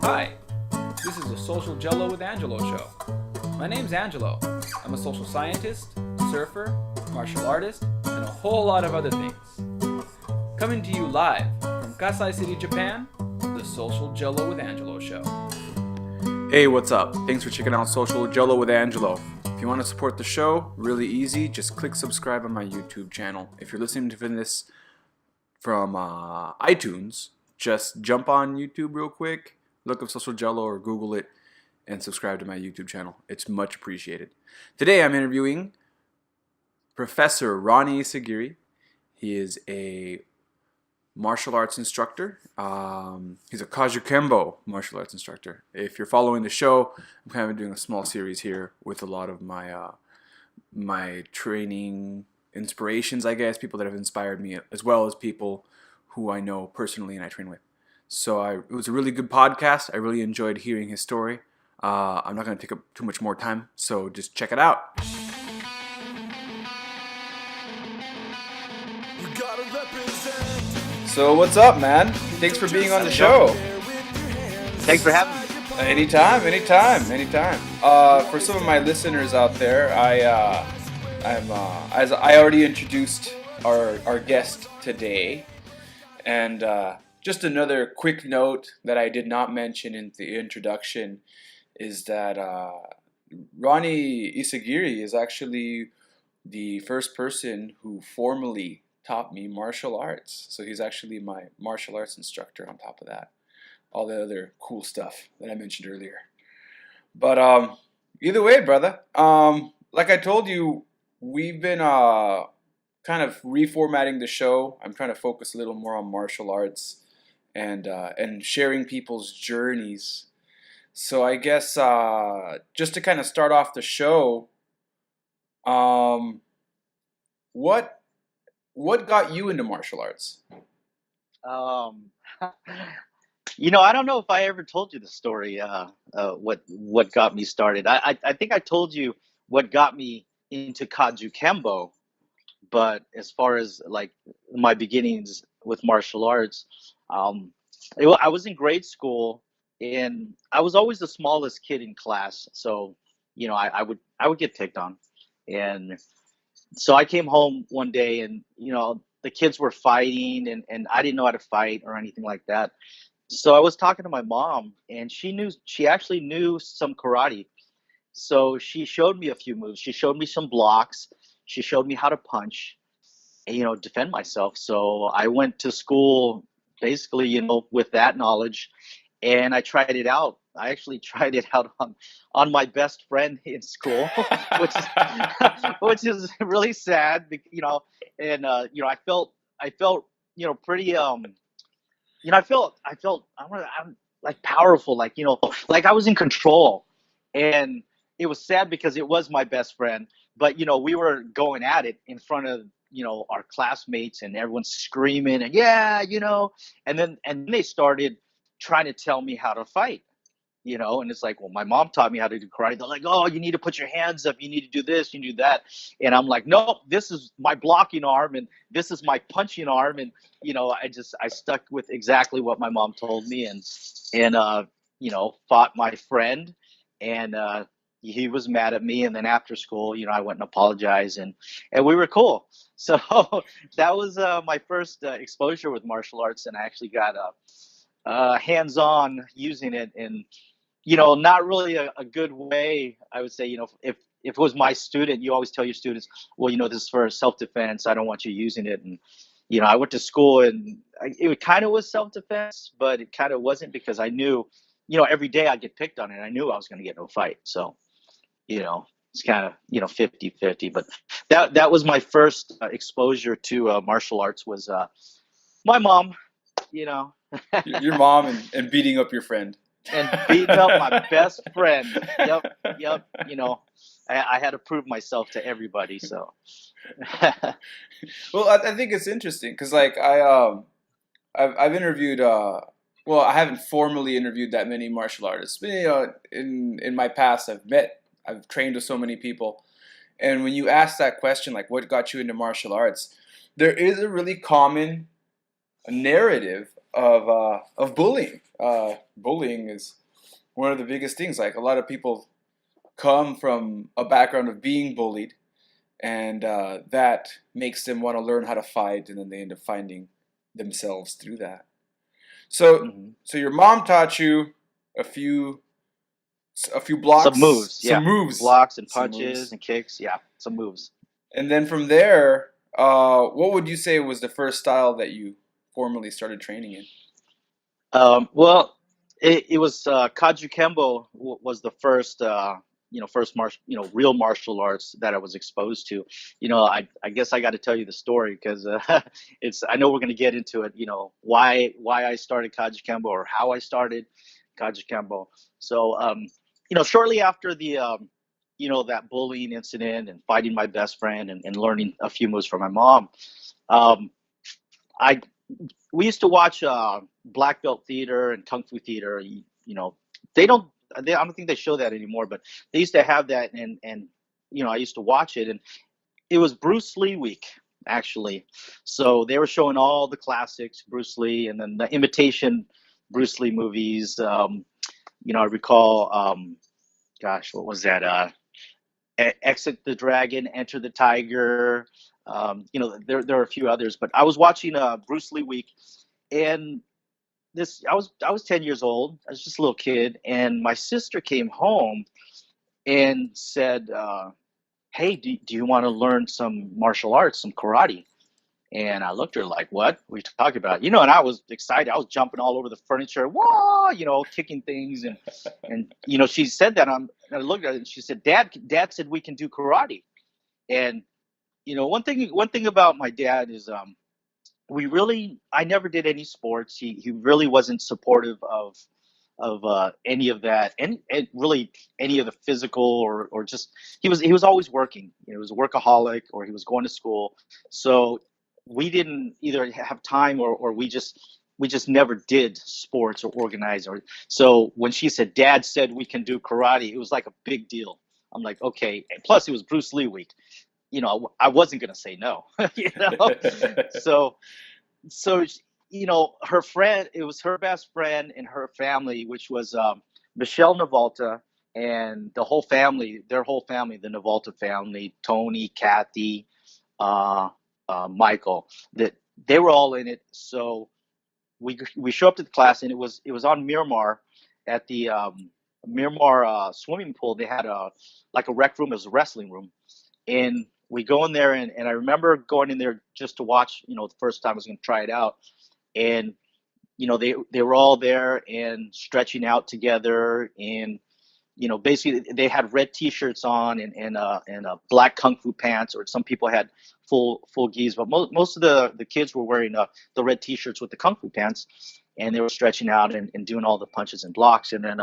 Hi, this is the Social Gelo with Angelo show. My name's Angelo. I'm a social scientist, surfer, martial artist, and a whole lot of other things. Coming to you live from Kasai City, Japan, the Social Gelo with Angelo show. Hey, what's up? Thanks for checking out Social Gelo with Angelo. If you want to support the show, really easy, just click subscribe on my YouTube channel. If you're listening to this from iTunes, just jump on YouTube real quick, look up Social Gelo or Google it, and subscribe to my YouTube channel. It's much appreciated. Today I'm interviewing Professor Ronnie Isaguirre. He is a martial arts instructor. He's a Kajukenbo martial arts instructor. If you're following the show, I'm kind of doing a small series here with a lot of my my training inspirations, I guess, people that have inspired me, as well as people who I know personally and I train with. So it was a really good podcast. I really enjoyed hearing his story. I'm not going to take up too much more time, so just check it out. So what's up, man? Thanks for being on the show. Thanks for having me. Anytime. For some of my listeners out there, as I already introduced our guest today, and just another quick note that I did not mention in the introduction is that Ronnie Isaguirre is actually the first person who formally taught me martial arts. So he's actually my martial arts instructor on top of that. All the other cool stuff that I mentioned earlier. But either way, brother, like I told you, we've been kind of reformatting the show. I'm trying to focus a little more on martial arts and sharing people's journeys. So I guess just to kind of start off the show, what got you into martial arts? I don't know if I ever told you the story. What got me started? I think I told you what got me into Kajukenbo, but as far as like my beginnings with martial arts, I was in grade school and I was always the smallest kid in class. So I would get picked on, and so I came home one day and, the kids were fighting and I didn't know how to fight or anything like that. So I was talking to my mom and she actually knew some karate. So she showed me a few moves. She showed me some blocks. She showed me how to punch and, defend myself. So I went to school basically, with that knowledge, and I tried it out. I actually tried it out on my best friend in school, which is which is really sad, and I felt pretty I'm like powerful, like I was in control, and it was sad because it was my best friend, but we were going at it in front of our classmates and everyone's screaming and and then they started trying to tell me how to fight. And it's like, well, my mom taught me how to do karate. They're like, oh, you need to put your hands up. You need to do this, you need to do that. And I'm like, no, this is my blocking arm and this is my punching arm. And, I stuck with exactly what my mom told me and fought my friend. And he was mad at me. And then after school, I went and apologized and we were cool. So that was my first exposure with martial arts. And I actually got hands-on using it in not really a good way. I would say, if it was my student, you always tell your students, well, this is for self-defense. I don't want you using it. And, I went to school and it kind of was self-defense, but it kind of wasn't because I knew, every day I'd get picked on it. And I knew I was going to get no fight. So, it's kind of, 50-50. But that was my first exposure to martial arts was my mom, Your mom and beating up your friend. And beating up my best friend. Yep. I had to prove myself to everybody. So, well, I think it's interesting because like I've interviewed. Well, I haven't formally interviewed that many martial artists. But, in my past, I've trained with so many people, and when you ask that question, like, what got you into martial arts, there is a really common narrative of bullying. Bullying is one of the biggest things. Like a lot of people come from a background of being bullied, and that makes them want to learn how to fight, and then they end up finding themselves through that. So, Hmm. so your mom taught you a few Some blocks, moves, some yeah, moves, blocks and some punches moves, and kicks, yeah, some moves. and then from there, what would you say was the first style that you formally started training in? Well, it was Kajukenbo was the first first martial real martial arts that I was exposed to. I guess I got to tell you the story because it's I know we're going to get into it. Why I started Kajukenbo or how I started Kajukenbo. So shortly after the that bullying incident and fighting my best friend and learning a few moves from my mom. Um, I we used to watch black belt theater and kung fu theater. They don't. I don't think they show that anymore, but they used to have that, and I used to watch it, and it was Bruce Lee week actually. So they were showing all the classics, Bruce Lee, and then the imitation Bruce Lee movies. I recall, gosh, what was that? Exit the Dragon, Enter the Tiger. There are a few others, but I was watching Bruce Lee week, and this I was 10 years old. I was just a little kid, and my sister came home and said, "Hey, do you want to learn some martial arts, some karate?" And I looked at her like, "What? What are you talking about?" And I was excited. I was jumping all over the furniture, whoa, kicking things, and she said that. And I looked at it, and she said, "Dad said we can do karate." And one thing about my dad is I never did any sports. He really wasn't supportive of any of that, and really any of the physical or just he was always working. He was a workaholic, or he was going to school. So we didn't either have time, or we just never did sports or organize. Or so when she said Dad said we can do karate, it was like a big deal. I'm like, okay. And plus it was Bruce Lee week. I wasn't gonna say no. you know so so her friend, it was her best friend and her family, which was Michelle Navalta, and their whole family, the Navalta family, Tony, Kathy, uh, Michael, that they were all in it. So we show up to the class, and it was on Miramar, at the Miramar swimming pool. They had like a rec room. It was a wrestling room, and we go in there, and I remember going in there just to watch. The first time I was going to try it out, and they were all there and stretching out together, and basically they had red T-shirts on, and black kung fu pants, or some people had full gis, but most of the kids were wearing the red T-shirts with the kung fu pants, and they were stretching out and doing all the punches and blocks. And then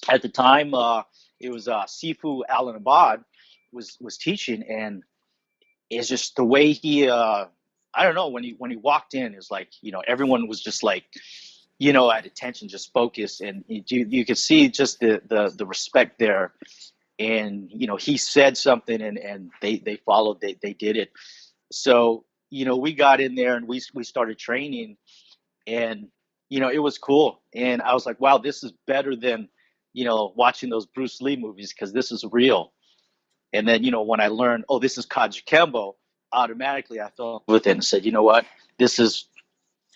at the time, it was Sifu Alan Abad was teaching, and it's just the way he I don't know, when he walked in, it's like everyone was just like at attention, just focused, and you could see just the respect there. And he said something, and they followed, they did it. So we got in there, and we started training, and it was cool. And I was like, wow, this is better than watching those Bruce Lee movies, because this is real. And then, when I learned, oh, this is Kajukenbo, automatically I fell with it and said, you know what, this is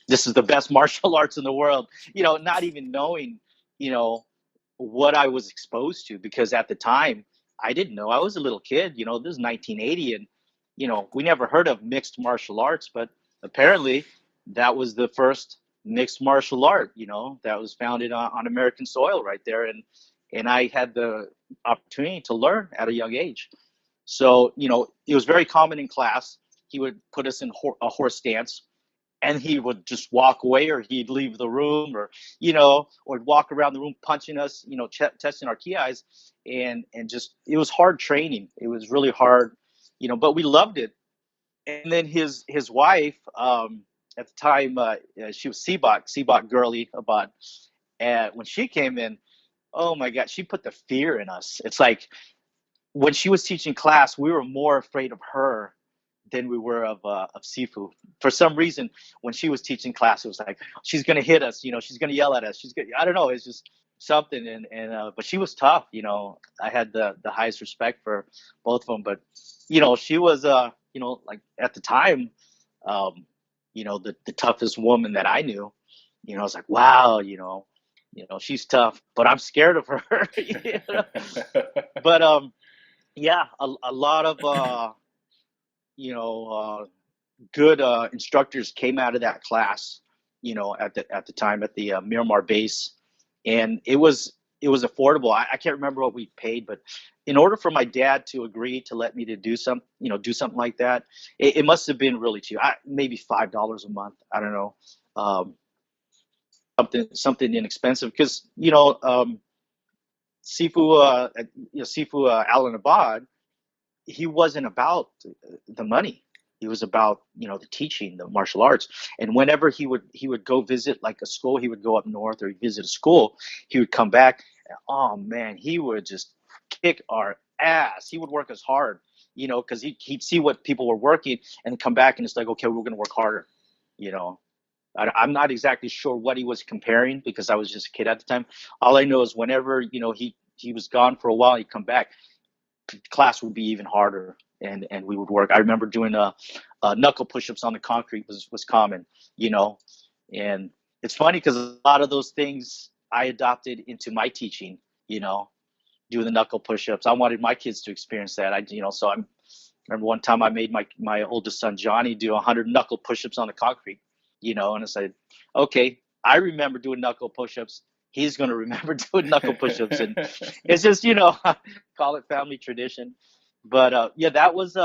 the best martial arts in the world. Not even knowing, you know, what I was exposed to, because at the time I didn't know. I was a little kid. This is 1980, and we never heard of mixed martial arts, but apparently that was the first mixed martial art. That was founded on American soil right there, and I had the opportunity to learn at a young age. So, it was very common in class. He would put us in a horse stance, and he would just walk away, or he'd leave the room, or walk around the room punching us, testing our ki eyes. And just, it was hard training. It was really hard, but we loved it. And then his wife, at the time, she was Seabach Girly Abad. And when she came in, oh my God, she put the fear in us. It's like when she was teaching class, we were more afraid of her than we were of Sifu. For some reason, when she was teaching class, it was like she's gonna hit us, she's gonna yell at us. I don't know, it's just something. And but she was tough. I had the highest respect for both of them. But she was like at the time, the toughest woman that I knew. I was like, wow, she's tough, but I'm scared of her. But yeah, a lot of you know good instructors came out of that class. At the time at the Miramar base, and it was affordable. I can't remember what we paid, but in order for my dad to agree to let me to do something like that, it must have been really cheap. Maybe $5 a month. I don't know. Um, something inexpensive because Sifu Alan Abad, he wasn't about the money. He was about the teaching, the martial arts. And whenever he would go visit like a school, he would go up north or he'd visit a school, he would come back. And, oh man, he would just kick our ass. He would work us hard, because he'd see what people were working and come back and it's like, okay, we're going to work harder. You know, I'm not exactly sure what he was comparing because I was just a kid at the time. All I know is whenever he was gone for a while, he'd come back, class would be even harder, and we would work. I remember doing knuckle push-ups on the concrete was common, and it's funny because a lot of those things I adopted into my teaching, doing the knuckle push-ups. I wanted my kids to experience that. So I remember one time I made my oldest son Johnny do 100 knuckle push-ups on the concrete, and I said, okay, I remember doing knuckle push-ups. He's going to remember doing knuckle push-ups, and it's just call it family tradition. But yeah, that was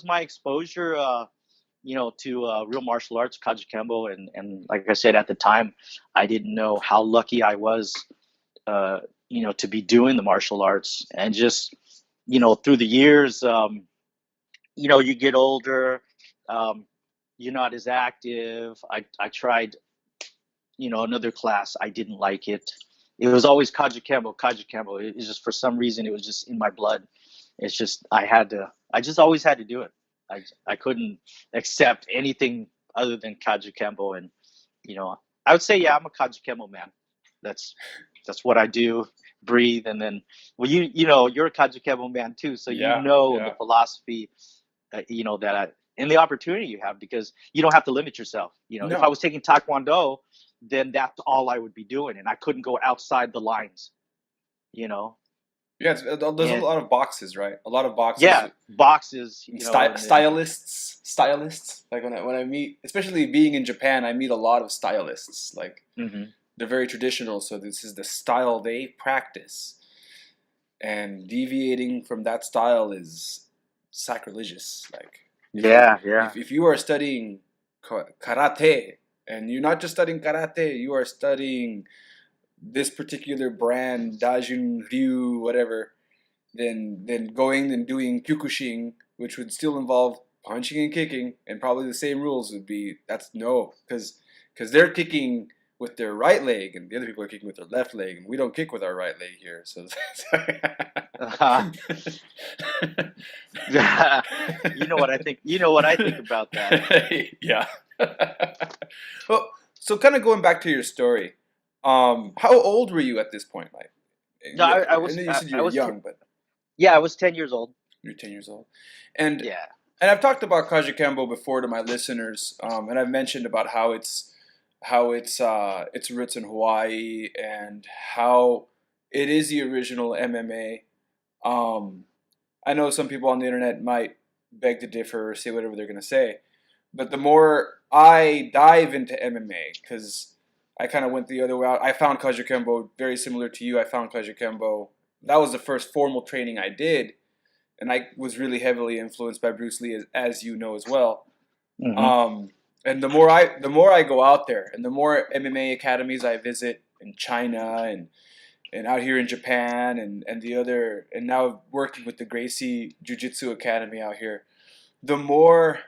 my exposure, to real martial arts, Kajukenbo, and like I said at the time, I didn't know how lucky I was, to be doing the martial arts, and just through the years, you get older, you're not as active. I tried another class. I didn't like it. It was always Kajukenbo. It was just for some reason it was just in my blood. It's just I just always had to do it. I couldn't accept anything other than Kajukenbo, and I would say, yeah, I'm a Kajukenbo man. That's what I do, breathe, and then you're a Kajukenbo man too, so Yeah, the yeah. philosophy, and the opportunity you have, because you don't have to limit yourself. If I No. was taking Taekwondo, then that's all I would be doing, and I couldn't go outside the lines. You know, Yeah, there's a and lot of boxes, right? A lot of boxes. yeah, boxes. And And then stylists. Like when I meet, especially being in Japan, I meet a lot of stylists. Like mhm. they're very traditional, so this is the style they practice, and deviating from that style is sacrilegious. Like Yeah, yeah, if you are studying karate, and you're not just studying karate, you are studying this particular brand, Dajun Ryu, whatever, then going and doing Kyokushin, which would still involve punching and kicking, and probably the same rules would be, that's no, because they're kicking with their right leg, and the other people are kicking with their left leg, and we don't kick with our right leg here. So, uh, you know what I think. You know what I think about that. yeah. Well, so kind of going back to your story, how old were you at this point? Like, No, I I was know you said you I were was young, but yeah, I was 10 years old. you're 10 years old, and Yeah. and I've talked about Kajukenbo before to my listeners, and I've mentioned about how its roots in Hawaii and how it is the original MMA. Um, I know some people on the internet might beg to differ or say whatever they're going to say, but the more I dive into MMA, because I kind of went the other way out, I found Kajukenbo very similar to you. I found Kajukenbo, that was the first formal training I did, and I was really heavily influenced by Bruce Lee, as you know as well. Hmm. Um, and the more I go out there, and the more MMA academies I visit in China and out here in Japan and now working with the Gracie Jiu Jitsu Academy out here, the more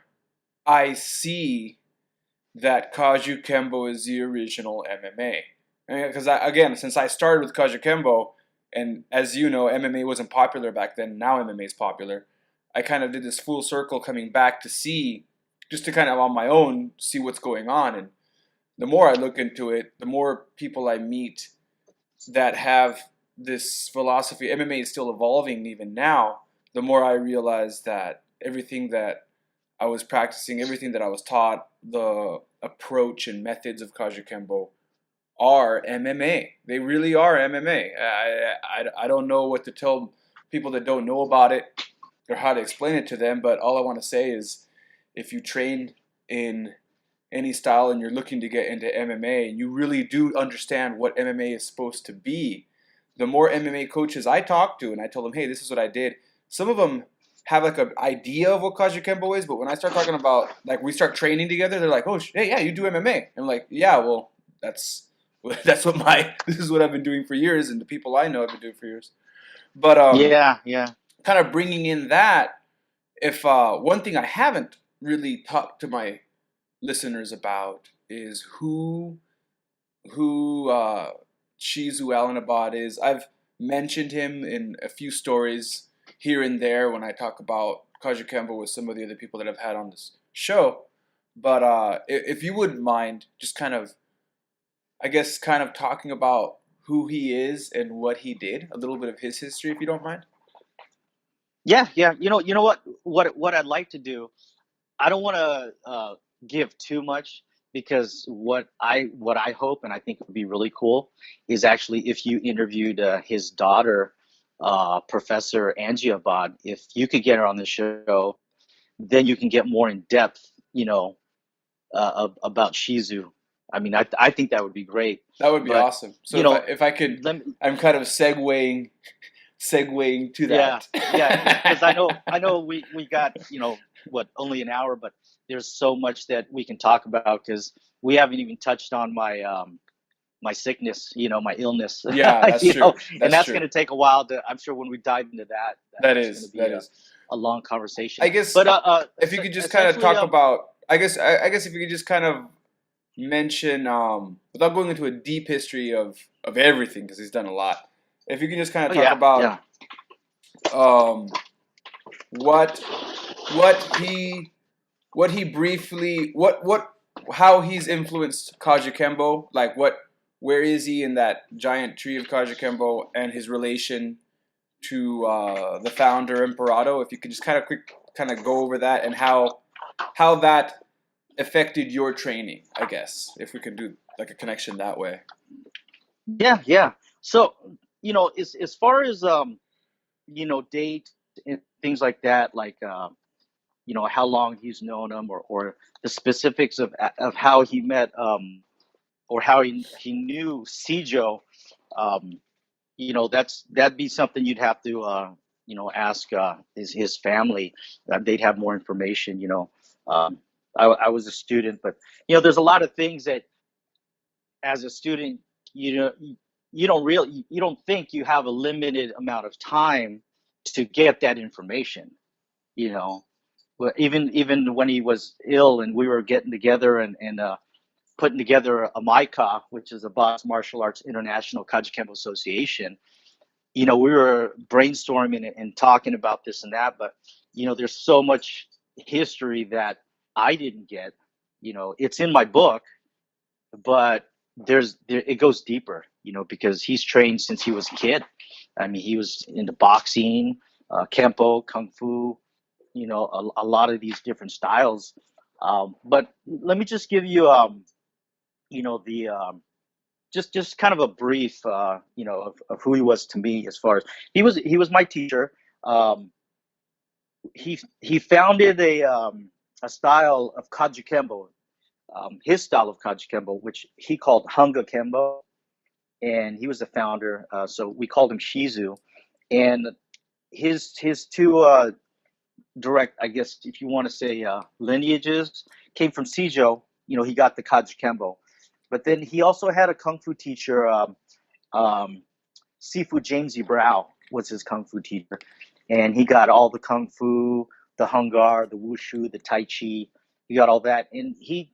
I see that Kajukenbo is the original MMA. Because again, since I started with Kajukenbo, and as you know, MMA wasn't popular back then. Now MMA is popular. I kind of did this full circle coming back to see, just to kind of on my own see what's going on. And the more I look into it, the more people I meet that have this philosophy. MMA is still evolving even now. The more I realize that everything that I was practicing, everything that I was taught, the approach and methods of Kajukenbo are MMA. They really are MMA. I don't know what to tell people that don't know about it or how to explain it to them, but all I want to say is if you train in any style and you're looking to get into MMA and you really do understand what MMA is supposed to be, the more MMA coaches I talk to and I tell them, hey, this is what I did, some of them have like an idea of what Kajukenbo is, but when I start talking about, like, we start training together, they're like, oh, hey, yeah, you do MMA. And I'm like, yeah, well, that's what this is what I've been doing for years, and the people I know have been doing for years. But Yeah. kind of bringing in that, if one thing I haven't really talked to my listeners about is who Shizu Alanabad is. I've mentioned him in a few stories here and there when I talk about Kajukenbo with some of the other people that I've had on this show. But if you wouldn't mind, just kind of, I guess, kind of talking about who he is and what he did, a little bit of his history, if you don't mind. Yeah. You know what I'd like to do. I don't want to give too much because what I hope and I think would be really cool is actually if you interviewed his daughter, Professor Angie Abad. If you could get her on the show, then you can get more in depth, about Shizu. I mean, I think that would be great. That would be But awesome. So you know, if I could, let me, I'm kind of segueing to yeah, that. yeah, because I know we got what only an hour, but there's so much that we can talk about because we haven't even touched on my sickness, my illness, Yeah, that's true. and That's that's true. going to take a while to. I'm sure when we dive into that, that's going to be That is. a long conversation. I guess But if you could just kind of essentially, talk about, I guess if you could just kind of mention, without going into a deep history of everything, because he's done a lot. If you can just kind of oh talk yeah, about yeah, what he briefly how he's influenced Kajukenbo, like where is he in that giant tree of Kajukenbo and his relation to the founder Imperato. If you could just kind of go over that and how that affected your training, I guess, if we could do like a connection that way. yeah. So as far as date and things like that, like how long he's known him, or the specifics of how he met, or how he knew Sijo. um, that'd be something you'd have to ask his family. They'd have more information. I was a student, but there's a lot of things that as a student, you don't think you have a limited amount of time to get that information. You know, but even when he was ill and we were getting together and putting together a MICA, which is a Box Martial Arts International Kajukenbo Association. We were brainstorming and talking about this and that, but there's so much history that I didn't get. It's in my book, but it goes deeper. Because he's trained since he was a kid. I mean, he was into boxing, kempo, kung fu. A lot of these different styles. But let me just give you, the just kind of a brief, of who he was to me. As far as he was my teacher. He founded a style of Kajukenbo, his style of Kajukenbo, which he called Hunga Kembo, and he was the founder. So we called him Shizu, and his two direct, I guess, if you want to say, lineages came from Sijo. He got the Kajukenbo, but then he also had a kung fu teacher. Sifu James E. Brow was his kung fu teacher, and he got all the kung fu, the hungar, the wushu, the tai chi. He got all that, and he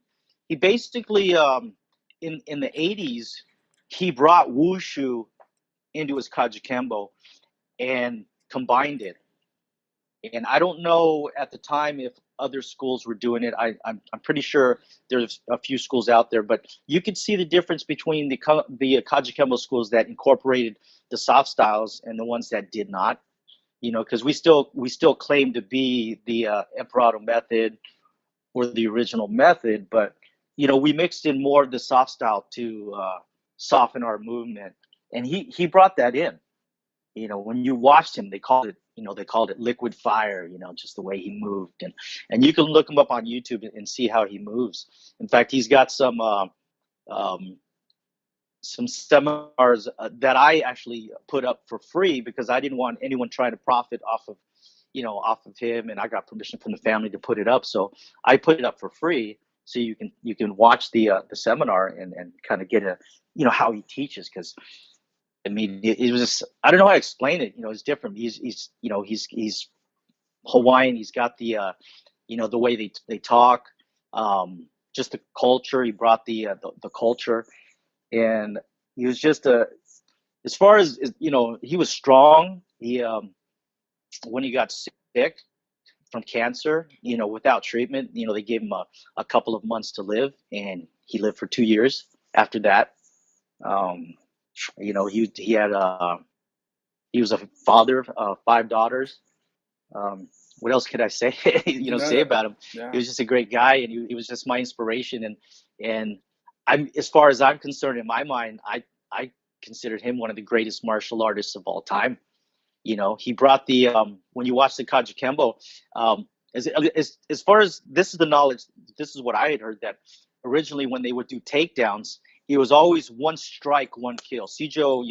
basically, in the 80s, he brought wushu into his Kajukenbo and combined it. And I don't know at the time if other schools were doing it. I'm pretty sure there's a few schools out there, but you could see the difference between the Kajukenbo schools that incorporated the soft styles and the ones that did not. Because we still claim to be the Emperado method or the original method, but we mixed in more of the soft style to soften our movement, and he brought that in. When you watched him, they called it liquid fire. Just the way he moved, and you can look him up on YouTube and see how he moves. In fact, he's got um, some seminars that I actually put up for free because I didn't want anyone trying to profit off of him, and I got permission from the family to put it up. So I put it up for free, so you can watch the seminar and kind of get a how he teaches. Because I mean, it was just, I don't know how to explain it. It's different. He's Hawaiian. He's got the way they talk, just the culture. He brought the culture, and he was just as far as he was strong. He When he got sick from cancer, without treatment, they gave him a couple of months to live, and he lived for 2 years after that. Um, he had he was a father of 5 daughters. What else could I say? No, Say no, about him? yeah, He was just a great guy, and he was just my inspiration. And I'm as far as I'm concerned, in my mind, I considered him one of the greatest martial artists of all time. He brought the when you watch the Kajukenbo, as far as this is the knowledge, this is what I had heard, that originally when they would do takedowns, it was always one strike, one kill. Sijo,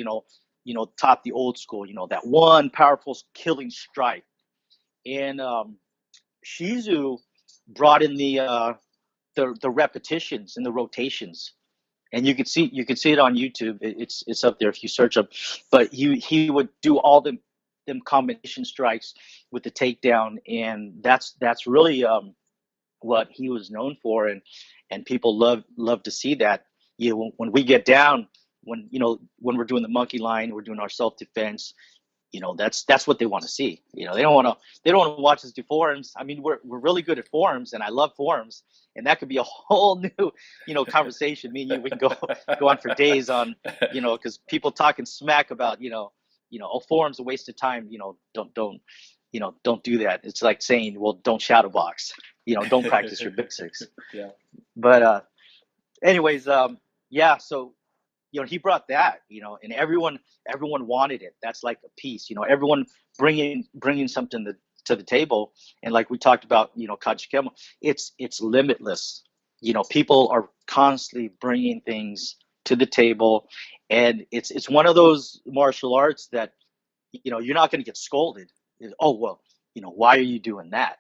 taught the old school, that one powerful killing strike. And Shizu brought in the repetitions and the rotations, and you could see it on YouTube. It's up there if you search up. But he would do all them combination strikes with the takedown, and that's really what he was known for, and people love to see that. When we get down, when we're doing the monkey line, we're doing our self defense. That's what they want to see. They don't want to watch us do forearms. I mean, we're really good at forearms, and I love forearms, and that could be a whole new conversation. Me and you, we can go on for days on because people talking smack about oh, forum's a waste of time. Don't do that. It's like saying, well, don't shadow box. Don't practice your basics. yeah, But anyways, yeah. So he brought that. And everyone wanted it. That's like a piece. Everyone bringing something to the table. And like we talked about, Kajukenbo, it's limitless. People are constantly bringing things to the table, and it's one of those martial arts that you're not going to get scolded. Oh, well, why are you doing that?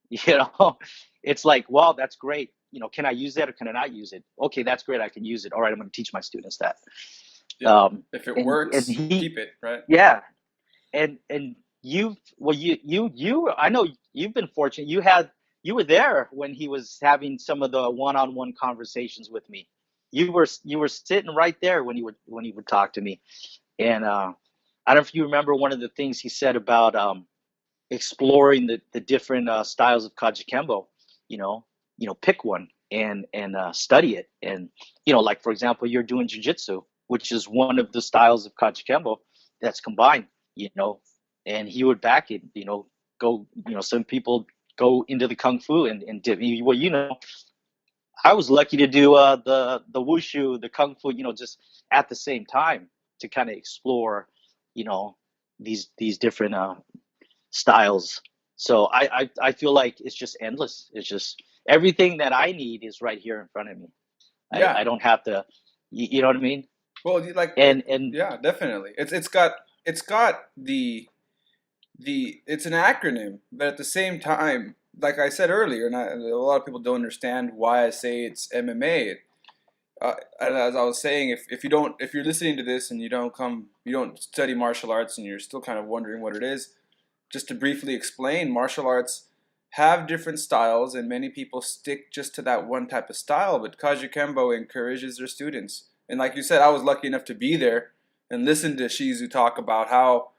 you know it's like, well, that's great. Can I use that or can I not use it? Okay, that's great, I can use it. All right, I'm going to teach my students that. yeah. um If it and works, he keep it, right? Yeah. And you I know you've been fortunate. You were there when he was having some of the one-on-one conversations with me. You were sitting right there when he would talk to me. And I don't know if you remember one of the things he said about exploring the different styles of Kajukenbo. Pick one and study it. And like, for example, you're doing jujitsu, which is one of the styles of Kajukenbo that's combined. you know, and he would back it. Go. Some people go into the kung fu and dip. Well, I was lucky to do the wushu, the kung fu, just at the same time, to kind of explore, you know, these different styles. So I feel like it's just endless. It's just everything that I need is right here in front of me. I Yeah. don't have to. You know what I mean? Well, you like, And yeah, definitely. It's got the it's an acronym, but at the same time, like I said earlier, and a lot of people don't understand why I say it's MMA. And as I was saying, if you're listening to this and you don't study martial arts and you're still kind of wondering what it is, just to briefly explain, martial arts have different styles, and many people stick just to that one type of style. But Kajukenbo encourages their students, and like you said, I was lucky enough to be there and listen to Shizu talk about how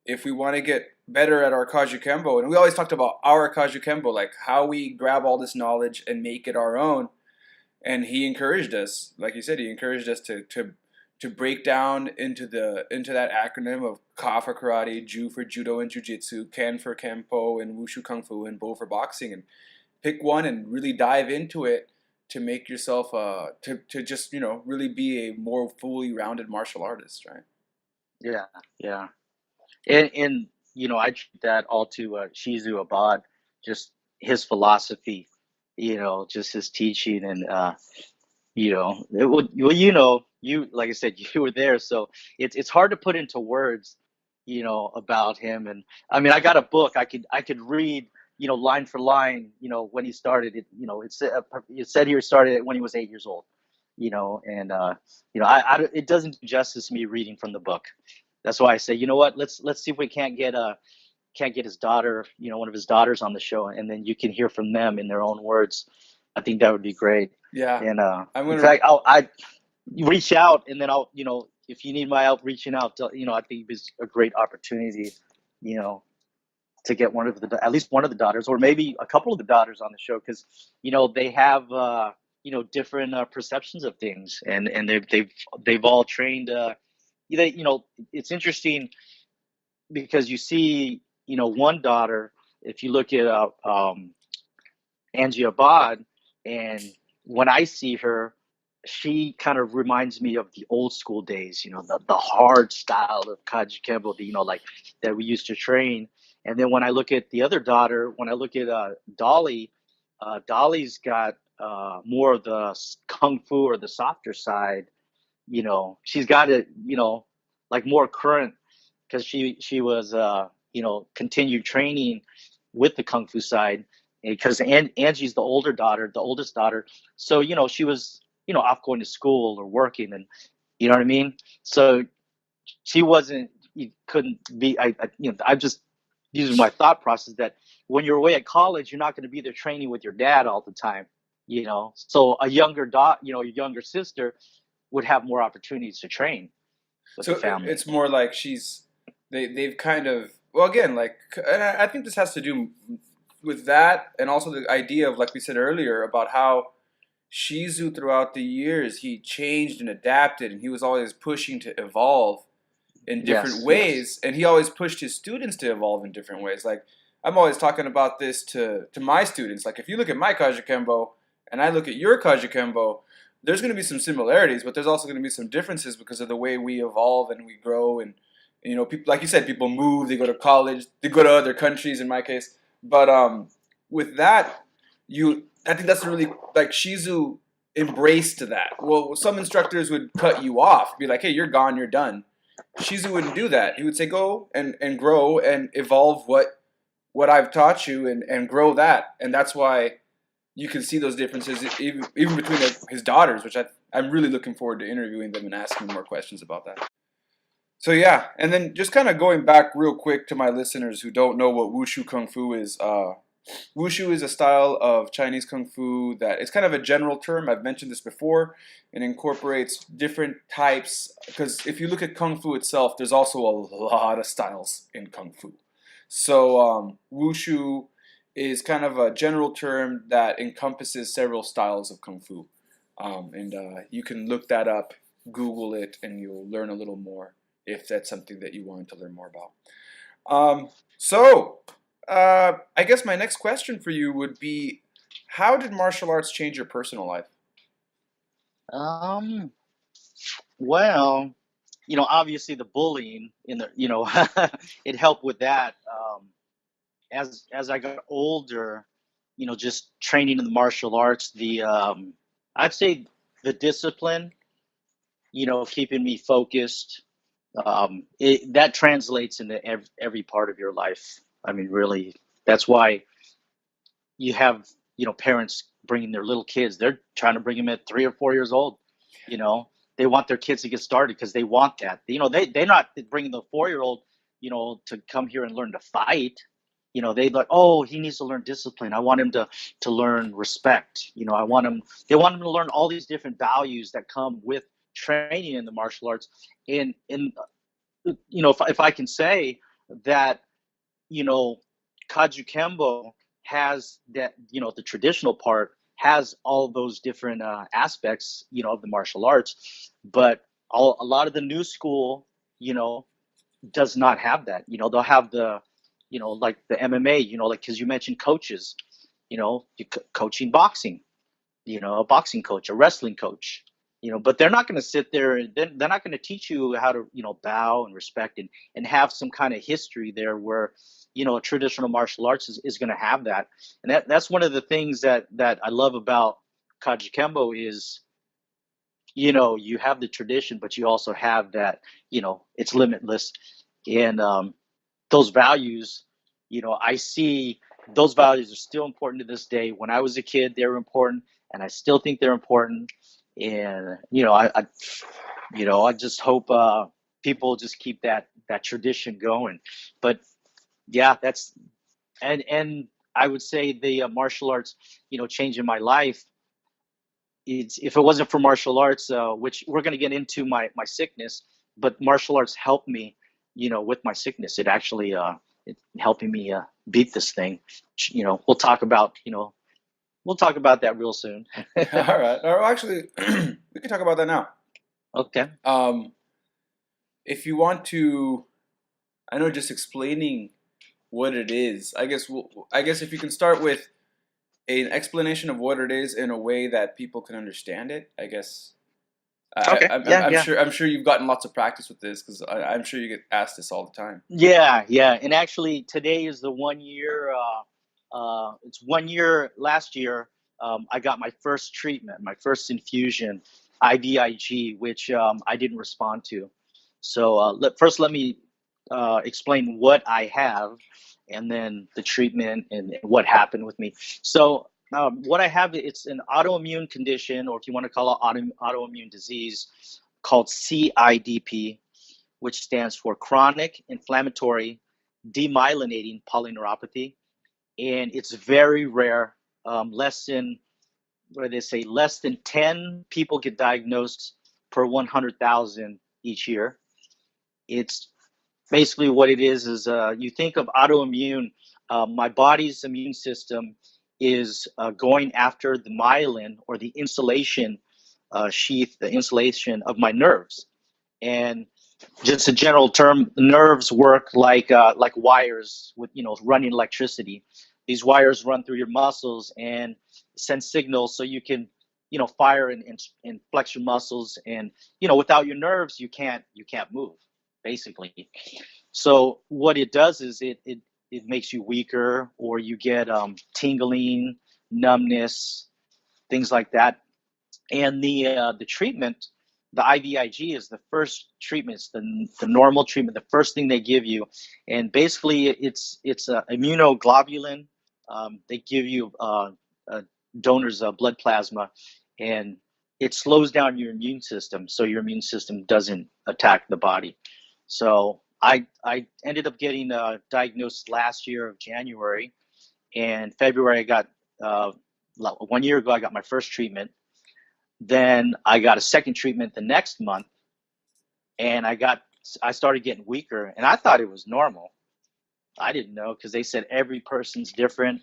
if we want to get better at our Kajukenbo. And we always talked about our Kajukenbo, like how we grab all this knowledge and make it our own. And he encouraged us, like you said, he encouraged us to break down into that acronym of Ka for karate, Ju for judo and jujitsu, Ken for Kempo, and Wushu kung fu, and Bo for boxing, and pick one and really dive into it to make yourself to just really be a more fully rounded martial artist, right? Yeah, yeah. And I treat that all to Shizu Abad, just his philosophy, just his teaching, and well, you like I said, you were there, so it's hard to put into words, about him. And I mean, I got a book I could read, line for line, when he started it. It said he started it when he was 8 years old, and it doesn't do justice to me reading from the book. That's why I say, you know what, let's see if we can't get his daughter, one of his daughters on the show, and then you can hear from them in their own words. I think that would be great. Yeah, And I'm in gonna. fact, I reach out, and then I'll, if you need my help reaching out, I think it's a great opportunity, you know, to get at least one of the daughters, or maybe a couple of the daughters on the show, because they have different perceptions of things, and they've all trained. It's interesting because you see, one daughter. If you look at Angie Abad, and when I see her, she kind of reminds me of the old school days, the hard style of Kajukenbo, like that we used to train. And then when I look at the other daughter, when I look at Dolly, Dolly's got more of the kung fu or the softer side. She's got it, like more current, because she was continued training with the kung fu side, because Angie's the older daughter, the oldest daughter. So she was off going to school or working, and you know what I mean. So she wasn't. You couldn't be. I'm just using my thought process that when you're away at college, you're not going to be there training with your dad all the time. So a your younger sister would have more opportunities to train with So the family. it's more like they've kind of, well, again, like, and I think this has to do with that, and also the idea of, like we said earlier, about how Shizu throughout the years he changed and adapted, and he was always pushing to evolve in different Yes, yes. ways, and he always pushed his students to evolve in different ways. Like, I'm always talking about this to my students. Like, if you look at my Kajukenbo and I look at your Kajukenbo, there's going to be some similarities, but there's also going to be some differences because of the way we evolve and we grow. And people, like you said, people move, they go to college, they go to other countries. In my case, but with that, I think that's really, like, Shizu embraced that. Well, some instructors would cut you off, be like, "Hey, you're gone, you're done." Shizu wouldn't do that. He would say, "Go and grow and evolve what I've taught you, and grow that." And that's why you can see those differences even between his daughters, which I'm really looking forward to interviewing them and asking more questions about that. So yeah, and then just kind of going back real quick to my listeners who don't know what Wushu Kung Fu is. Wushu is a style of Chinese Kung Fu that it's kind of a general term. I've mentioned this before. It incorporates different types, because if you look at Kung Fu itself, there's also a lot of styles in Kung Fu. So Wushu is kind of a general term that encompasses several styles of Kung Fu. And you can look that up, Google it, and you'll learn a little more if that's something that you wanted to learn more about. I guess my next question for you would be, how did martial arts change your personal life? Um, well, obviously the bullying in the, it helped with that. As I got older, just training in the martial arts, I'd say the discipline, keeping me focused, that translates into every part of your life. I mean, really, that's why you have, parents bringing their little kids. They're trying to bring them at 3 or 4 years old. You know, they want their kids to get started because they want that. They're not bringing the 4-year-old, to come here and learn to fight. They like, oh, he needs to learn discipline. I want him to learn respect. They want him to learn all these different values that come with training in the martial arts. And if I can say that, you know, Kajukenbo has that, the traditional part has all those different aspects, of the martial arts, but a lot of the new school, you know, does not have that. They'll have the, like the MMA, like, because you mentioned coaches, coaching boxing, a boxing coach, a wrestling coach, but they're not going to sit there and they're not going to teach you how to, bow and respect and have some kind of history there where, traditional martial arts is going to have that. And that's one of the things that I love about Kajukenbo is, you have the tradition, but you also have that, it's limitless. And those values, I see those values are still important to this day. When I was a kid, they were important, and I still think they're important. And I just hope people just keep that tradition going. But yeah, and I would say the martial arts, changing my life. It's if it wasn't for martial arts, which we're going to get into my sickness, but martial arts helped me, with my sickness. It actually it helping me beat this thing. We'll talk about that real soon. All right. Or actually, we can talk about that now. Okay. If you want to, I know just explaining what it is. I guess if you can start with an explanation of what it is in a way that people can understand it. I guess. Okay. I'm sure you've gotten lots of practice with this because I'm sure you get asked this all the time. Yeah. And actually, today is the 1 year. It's 1 year. Last year, I got my first treatment, my first infusion, IVIG, which I didn't respond to. So let me explain what I have, and then the treatment and what happened with me. So what I have, it's an autoimmune condition, or if you want to call it autoimmune disease, called CIDP, which stands for chronic inflammatory demyelinating polyneuropathy, and it's very rare. Less than, what do they say? Less than 10 people get diagnosed per 100,000 each year. It's basically what it is you think of autoimmune. My body's immune system is going after the myelin, or the insulation sheath, the insulation of my nerves. And just a general term, nerves work like wires with, running electricity. These wires run through your muscles and send signals so you can, fire and flex your muscles. And without your nerves, you can't move, basically. So what it does is it makes you weaker, or you get tingling, numbness, things like that. And the treatment, the IVIG, is the first treatment. It's the normal treatment, the first thing they give you. And basically, it's immunoglobulin. They give you donors blood plasma, and it slows down your immune system, so your immune system doesn't attack the body. So I ended up getting diagnosed last year of January, and February I got 1 year ago I got my first treatment. Then I got a second treatment the next month, and I started getting weaker, and I thought it was normal. I didn't know, because they said every person's different.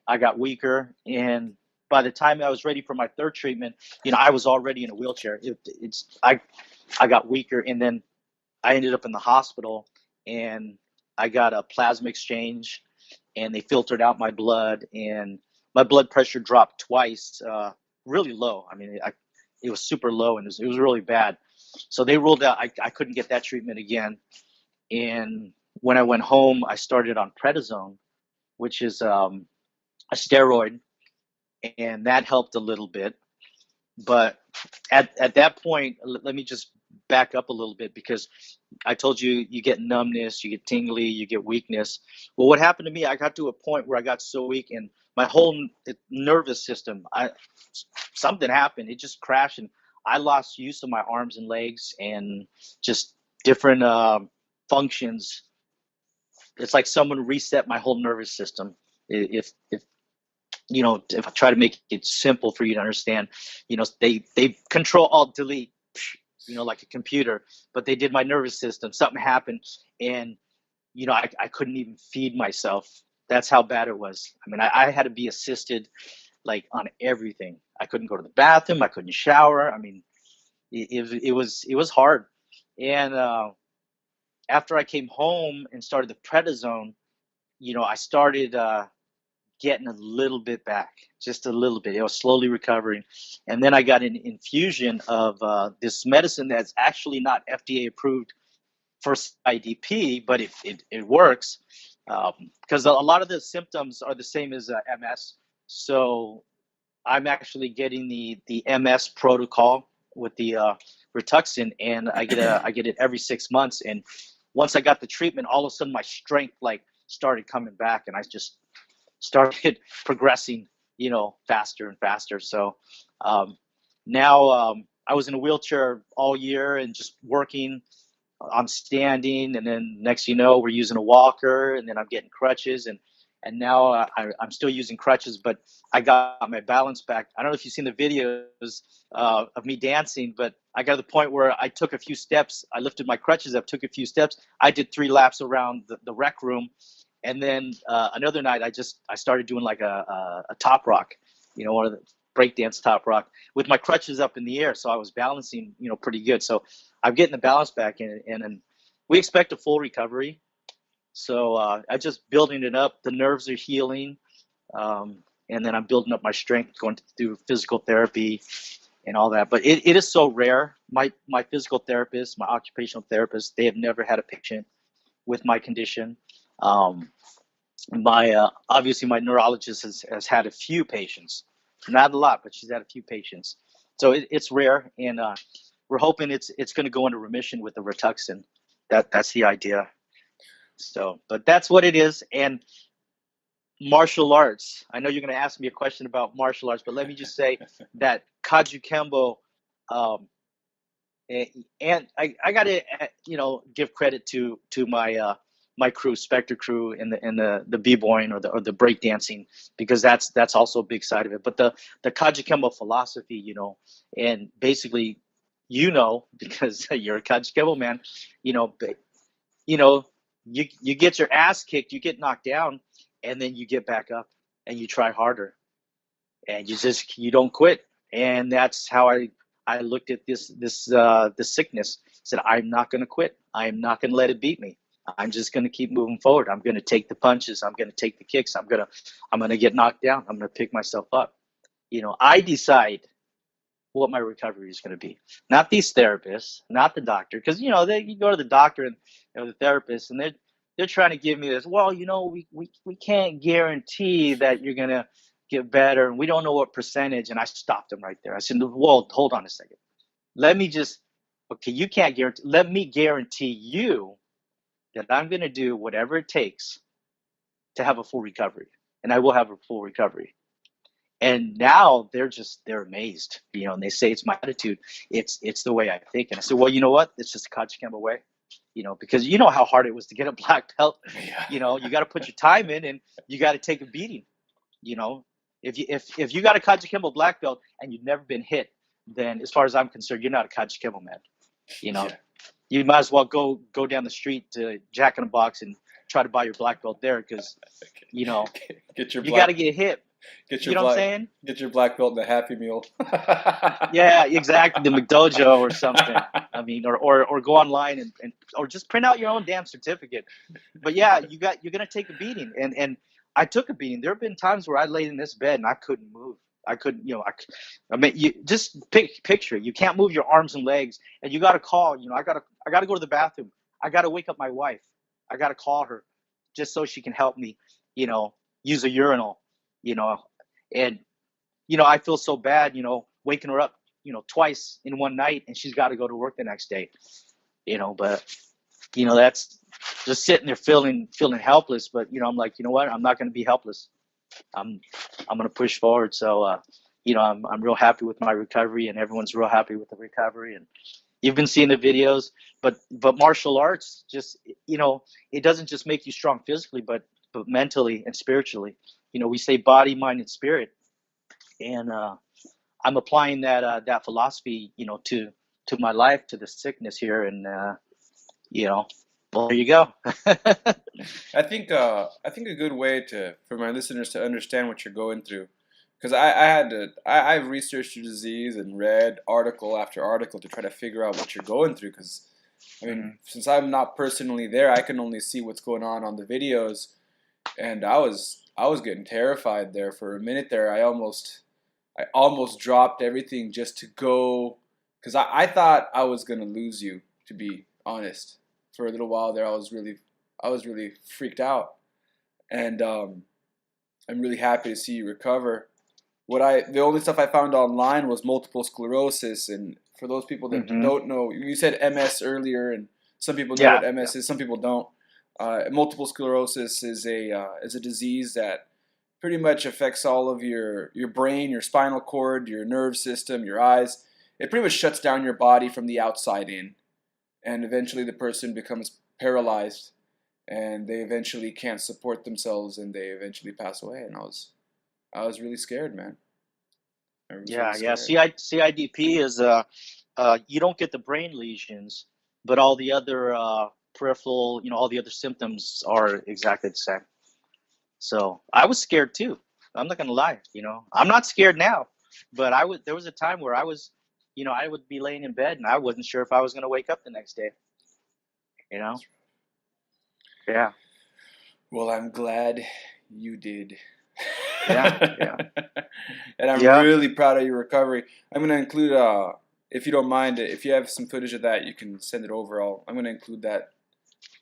I got weaker, and by the time I was ready for my third treatment, I was already in a wheelchair. I got weaker, and then I ended up in the hospital, and I got a plasma exchange, and they filtered out my blood, and my blood pressure dropped twice, really low. I mean, it was super low, and it was really bad. So they ruled out I couldn't get that treatment again. And when I went home, I started on prednisone, which is a steroid, and that helped a little bit. But at that point, let me just back up a little bit, because I told you get numbness, you get tingly, you get weakness. Well, what happened to me, I got to a point where I got so weak, and my whole nervous system, something happened. It just crashed, and I lost use of my arms and legs, and just different functions. It's like someone reset my whole nervous system. If if I try to make it simple for you to understand, they control alt delete, like a computer, but they did my nervous system. Something happened, and I couldn't even feed myself. That's how bad it was. I mean, I had to be assisted like on everything. I couldn't go to the bathroom. I couldn't shower. I mean, it was hard. And after I came home and started the prednisone, I started getting a little bit back, just a little bit. It was slowly recovering. And then I got an infusion of this medicine that's actually not FDA approved for IDP, but it works because a lot of the symptoms are the same as MS. So I'm actually getting the MS protocol with the Rituxan, and I get it every 6 months. And once I got the treatment, all of a sudden my strength like started coming back, and I just started progressing, faster and faster. So now I was in a wheelchair all year and just working on standing, and then next we're using a walker, and then I'm getting crutches, and now I'm still using crutches, but I got my balance back. I don't know if you've seen the videos of me dancing, but I got to the point where I took a few steps. I lifted my crutches up, took a few steps. I did 3 laps around the rec room, and then another night I started doing like a top rock, one of the breakdance top rock with my crutches up in the air. So I was balancing, pretty good. So I'm getting the balance back, and we expect a full recovery. So I'm just building it up. The nerves are healing, and then I'm building up my strength, going through physical therapy and all that. But it is so rare. My physical therapist, my occupational therapist, they have never had a patient with my condition. My obviously my neurologist has had a few patients, not a lot, but she's had a few patients. So it's rare, and we're hoping it's going to go into remission with the Rituxan. That's the idea. So, but that's what it is. And martial arts. I know you're going to ask me a question about martial arts, but let me just say that Kajukenbo, and I got to give credit to my my crew, Spectre crew, and the b-boying or the breakdancing, because that's also a big side of it. But the Kajukenbo philosophy, and basically, because you're a Kajukenbo man, you know, you know, you get your ass kicked, you get knocked down, and then you get back up and you try harder, and you don't quit. And that's how I looked at this sickness. Said, I'm not going to quit. I am not going to let it beat me. I'm just going to keep moving forward. I'm going to take the punches. I'm going to take the kicks. I'm going to get knocked down. I'm going to pick myself up. I decide what my recovery is going to be. Not these therapists, not the doctor, because you go to the doctor and the therapist, and they're trying to give me this. Well, we can't guarantee that you're going to get better, and we don't know what percentage. And I stopped them right there. I said, well, hold on a second. Okay, you can't guarantee. Let me guarantee you that I'm going to do whatever it takes to have a full recovery, and I will have a full recovery. And now they're amazed, and they say it's my attitude. It's the way I think. And I said, well, you know what? It's just the Kajukenbo way, because you know how hard it was to get a black belt. Yeah. You got to put your time in, and you got to take a beating. If you got a Kajukenbo black belt and you've never been hit, then as far as I'm concerned, you're not a Kajukenbo man. Yeah. You might as well go down the street to Jack in the Box and try to buy your black belt there, because Get your you got to get hit. Get You your know what I'm black saying? get your black belt in the Happy Meal. Yeah, exactly. The McDojo or something. I mean, or go online and or just print out your own damn certificate. But yeah, you're gonna take a beating, and I took a beating. There have been times where I laid in this bed and I couldn't move. I couldn't, I mean, you just picture. You can't move your arms and legs, and you got to call. I gotta go to the bathroom. I gotta wake up my wife. I gotta call her, just so she can help me. Use a urinal. And I feel so bad, waking her up, twice in one night, and she's got to go to work the next day. But that's just sitting there feeling helpless. But I'm like, you know what? I'm not going to be helpless. I'm going to push forward. So I'm real happy with my recovery, and everyone's real happy with the recovery. And you've been seeing the videos, but martial arts just it doesn't just make you strong physically, but mentally and spiritually. We say body, mind, and spirit, and I'm applying that philosophy, to my life, to the sickness here, and Well, there you go. I think a good way to for my listeners to understand what you're going through, because I had to I've researched your disease and read article after article to try to figure out what you're going through. Because I Hmm. mean, since I'm not personally there, I can only see what's going on the videos, and I was getting terrified there for a minute there. I almost dropped everything just to go, because I thought I was gonna lose you. To be honest, for a little while there, I was really freaked out, and I'm really happy to see you recover. The only stuff I found online was multiple sclerosis, and for those people that Hmm. don't know, you said MS earlier, and some people know Yeah, what yeah. MS is, some people don't. Multiple sclerosis is a disease that pretty much affects all of your brain, your spinal cord, your nerve system, your eyes. It pretty much shuts down your body from the outside in, and eventually the person becomes paralyzed, and they eventually can't support themselves, and they eventually pass away. And I was really scared, man. I was really Yeah, yeah. scared. CIDP is you don't get the brain lesions, but all the other peripheral, all the other symptoms are exactly the same. So I was scared too. I'm not gonna lie. I'm not scared now, but I was. There was a time where I was, I would be laying in bed and I wasn't sure if I was gonna wake up the next day. You know? Yeah, Well, I'm glad you did. yeah, yeah, And I'm yeah, really proud of your recovery. I'm going to include, if you don't mind, if you have some footage of that, you can send it over. I'm going to include that.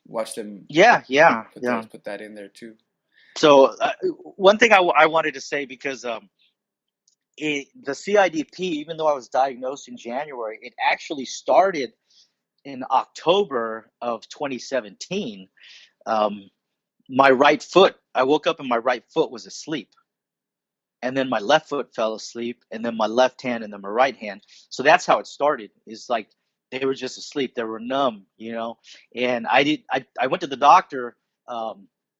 Watch them yeah, yeah, yeah. put that in there too. So one thing I wanted to say because the CIDP, even though I was diagnosed in January, it actually started in October of 2017. Um, my right foot, I woke up and my right foot was asleep. And then my left foot fell asleep, and then my left hand, and then my right hand. So that's how it started. Is like they were just asleep. They were numb. And I went to the doctor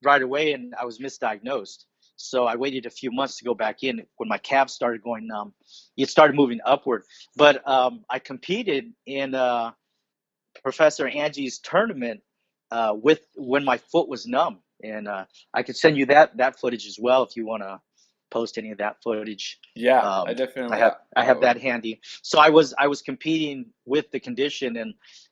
right away, and I was misdiagnosed. So I waited a few months to go back in. When my calves started going numb, it started moving upward. But I competed in Professor Angie's tournament with when my foot was numb, and I could send you that footage as well if you want to post any of that footage. Yeah, I Um, I definitely. have that handy. So I was competing with the condition,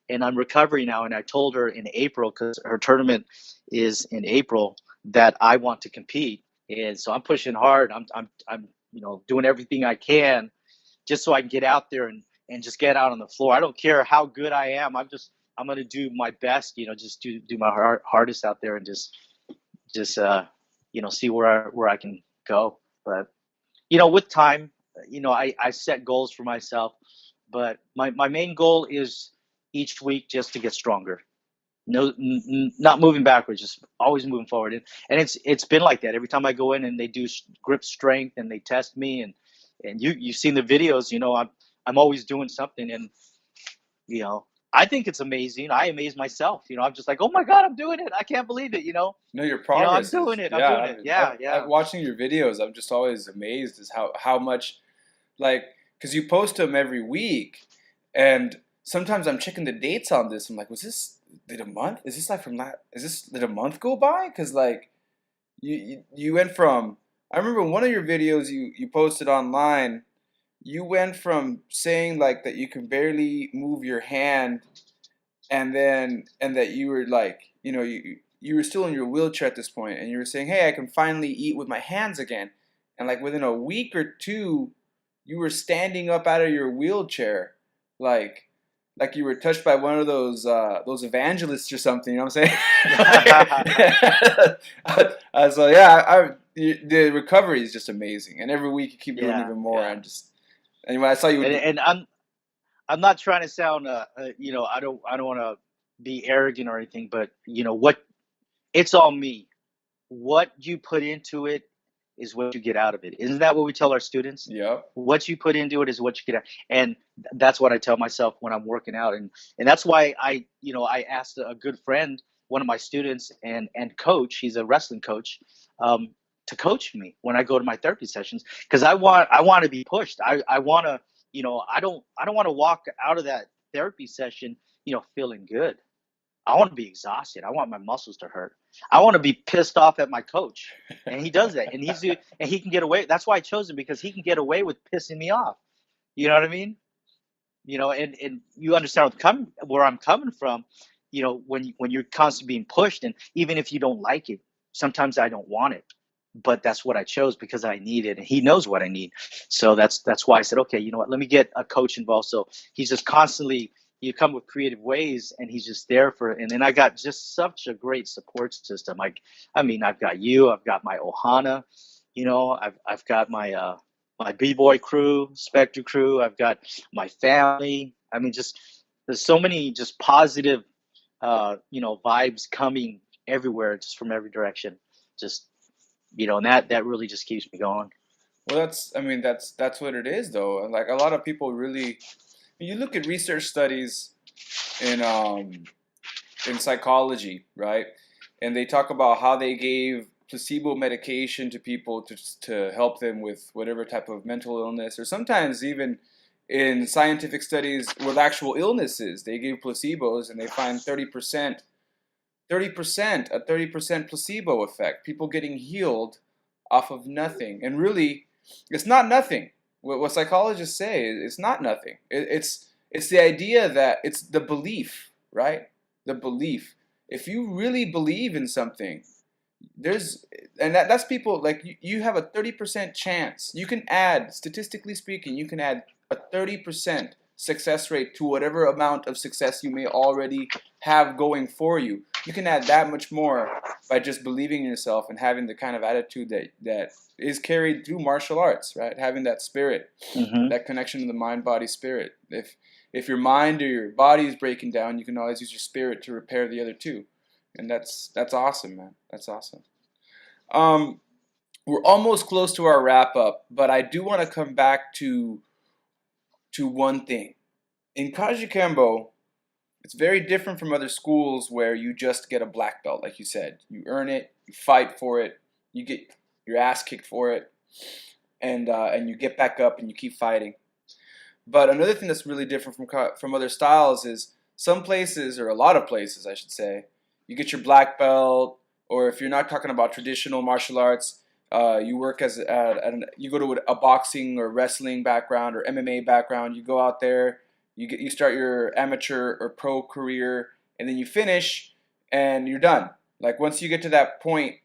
and I'm recovering now. And I told her in April, because her tournament is in April, that I want to compete, and so I'm pushing hard. I'm doing everything I can just so I can get out there and just get out on the floor. I don't care how good I am. I'm gonna do my best. Just do my hardest out there and just see where I can go. But with time, I set goals for myself. But my main goal is each week just to get stronger. No, not moving backwards, just always moving forward. And it's been like that every time I go in and they do grip strength and they test me, and you've seen the videos. I'm always doing something, and you know I think it's amazing. I amaze myself. I'm just like, oh my god, I'm doing it. I can't believe it. No, your I'm progress doing is, it. I'm yeah. doing it. Yeah, I yeah, watching your videos, I'm just always amazed as how much, like, because you post them every week, and sometimes I'm checking the dates on this. I'm like, did a month? Is this like from that? Did a month go by? Because like you went from, I remember one of your videos you posted online. You went from saying like that you can barely move your hand, and that you were like, you were still in your wheelchair at this point, and you were saying, hey, I can finally eat with my hands again. And like within a week or two, you were standing up out of your wheelchair, like you were touched by one of those evangelists or something. You know what I'm yeah. saying? So yeah, the recovery is just amazing, and every week you keep doing Yeah, even more. yeah. And when I saw you, And I'm not trying to sound I don't want to be arrogant or anything, but what it's all me. What you put into it is what you get out of it. Isn't that what we tell our students? yep, What you put into it is what you get out. And that's what I tell myself when I'm working out. And that's why I asked a good friend, one of my students and coach, he's a wrestling coach, um, to coach me when I go to my therapy sessions, because I want to be pushed. I want to, I don't want to walk out of that therapy session, feeling good. I want to be exhausted. I want my muscles to hurt. I want to be pissed off at my coach. And he does that. And he can get away. That's why I chose him, because he can get away with pissing me off. You know what I mean? And you understand where I'm coming from. When you're constantly being pushed, and even if you don't like it, sometimes I don't want it, but that's what I chose because I need it, and he knows what I need. So that's why I said, okay, you know what? Let me get a coach involved. So he's just constantly, you come with creative ways, and he's just there for it. And then I got just such a great support system. I mean, I've got you, I've got my Ohana, I've got my b-boy crew, Spectre crew. I've got my family. I mean, just there's so many just positive, vibes coming everywhere, just from every direction. Just and that really just keeps me going. Well, that's what it is, though. And like a lot of people really, when you look at research studies in psychology, right? And they talk about how they gave placebo medication to people to help them with whatever type of mental illness, or sometimes even in scientific studies with actual illnesses, they gave placebos and they find 30%, a 30% placebo effect. People getting healed off of nothing. And really, it's not nothing. What psychologists say is it's not nothing. It's the idea that it's the belief, right? The belief. If you really believe in something, that's people, like you have a 30% chance. You can add, statistically speaking, you can add a 30% success rate to whatever amount of success you may already have going for you. You can add that much more by just believing in yourself and having the kind of attitude that is carried through martial arts, right? Having that spirit, Mm-hmm. that connection to the mind, body, spirit. If your mind or your body is breaking down, you can always use your spirit to repair the other two. And that's awesome, man. That's awesome. We're almost close to our wrap up, but I do want to come back to one thing. In Kajukenbo, it's very different from other schools where you just get a black belt, like you said. You earn it, you fight for it, you get your ass kicked for it, and you get back up and you keep fighting. But another thing that's really different from other styles is some places, or a lot of places, I should say, you get your black belt, or if you're not talking about traditional martial arts, you work you go to a boxing or wrestling background or MMA background. You go out there, you start your amateur or pro career, and then you finish, and you're done. Like once you get to that point,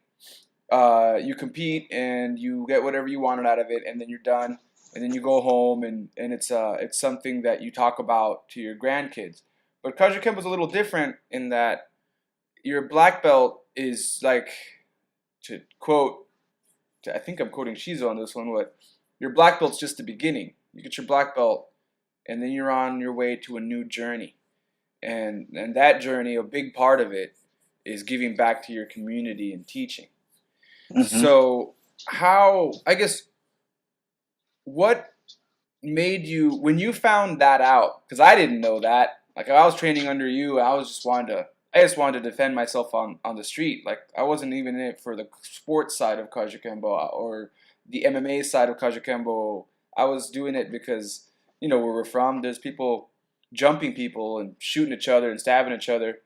you compete and you get whatever you wanted out of it, and then you're done, and then you go home, and it's something that you talk about to your grandkids. But Kajukenbo is a little different in that your black belt is like, to quote, I think I'm quoting Shizo on this one, what your black belt's just the beginning. You get your black belt, and then you're on your way to a new journey. And that journey, a big part of it is giving back to your community and teaching. Mm-hmm. So what made you, when you found that out, because I didn't know that, like I was training under you, I just wanted to defend myself on the street. Like I wasn't even in it for the sports side of Kajukenbo or the MMA side of Kajukenbo. I was doing it because, where we're from, there's people jumping people and shooting each other and stabbing each other.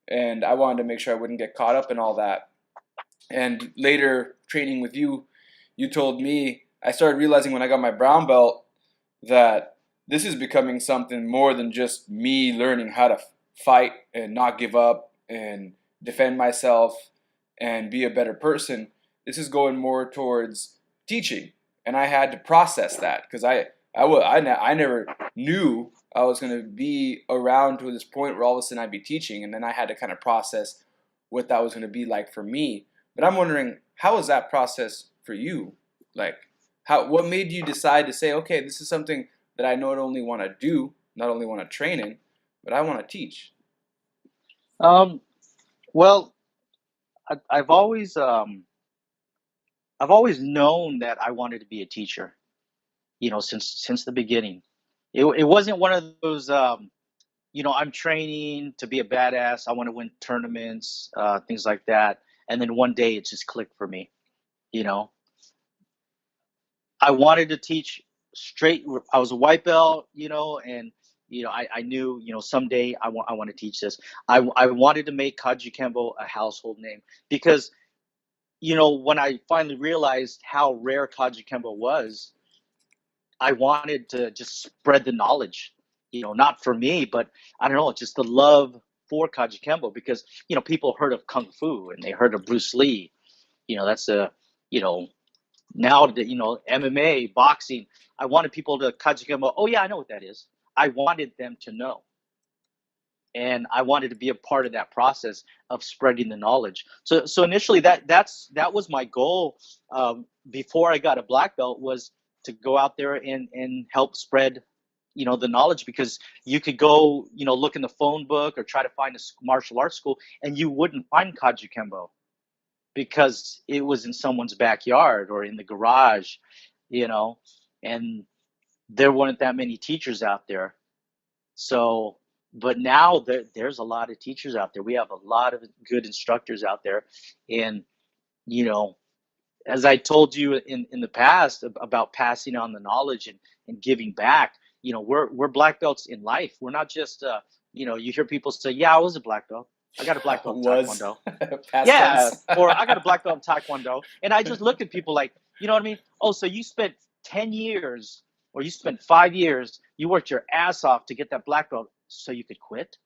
And I wanted to make sure I wouldn't get caught up in all that. And later, training with you, you told me, I started realizing when I got my brown belt that this is becoming something more than just me learning how to fight and not give up and defend myself and be a better person. This is going more towards teaching, and I had to process that because I never knew I was going to be around to this point where all of a sudden I'd be teaching, and then I had to kind of process what that was going to be like for me. But I'm wondering, how was that process for you? Like, what made you decide to say, okay, this is something that I not only want to do, not only want to train in, but I want to teach? Well, I've always known that I wanted to be a teacher. Since the beginning. It wasn't one of those. I'm training to be a badass. I want to win tournaments, things like that. And then one day it just clicked for me. You know, I wanted to teach straight. I was a white belt, and I knew, someday I want to teach this. I wanted to make Kajukenbo a household name because, when I finally realized how rare Kajukenbo was, I wanted to just spread the knowledge, not for me, but I don't know, just the love for Kajukenbo because, people heard of Kung Fu and they heard of Bruce Lee. That's you know, now that, MMA, boxing, I wanted people to Kajukenbo, oh yeah, I know what that is. I wanted them to know. And I wanted to be a part of that process of spreading the knowledge. So initially that was my goal before I got a black belt was to go out there and help spread the knowledge because you could go look in the phone book or try to find a martial arts school and you wouldn't find Kajukenbo because it was in someone's backyard or in the garage, and there weren't that many teachers out there. So, but now there's a lot of teachers out there. We have a lot of good instructors out there. And, you know, as I told you in the past about passing on the knowledge and giving back, we're black belts in life. We're not just, you hear people say, yeah, I was a black belt. I got a black belt in Taekwondo. Yeah, or I got a black belt in Taekwondo. And I just look at people like, you know what I mean? Oh, so you spent 10 years or you spent 5 years, you worked your ass off to get that black belt so you could quit?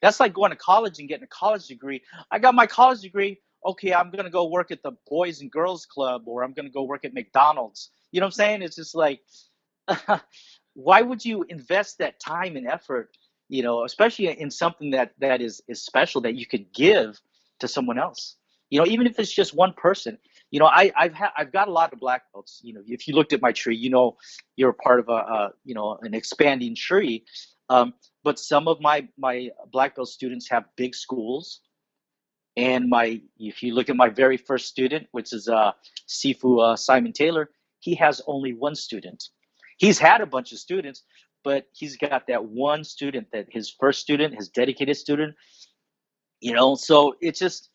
That's like going to college and getting a college degree. I got my college degree. Okay, I'm going to go work at the Boys and Girls Club or I'm going to go work at McDonald's. You know what I'm saying? It's just like, why would you invest that time and effort, especially in something that is special that you could give to someone else? Even if it's just one person. I've got a lot of black belts. If you looked at my tree, you're a part of an expanding tree. But some of my black belt students have big schools. And if you look at my very first student, which is Sifu Simon Taylor, he has only one student. He's had a bunch of students, but he's got that one student, that his first student, his dedicated student. So it's just,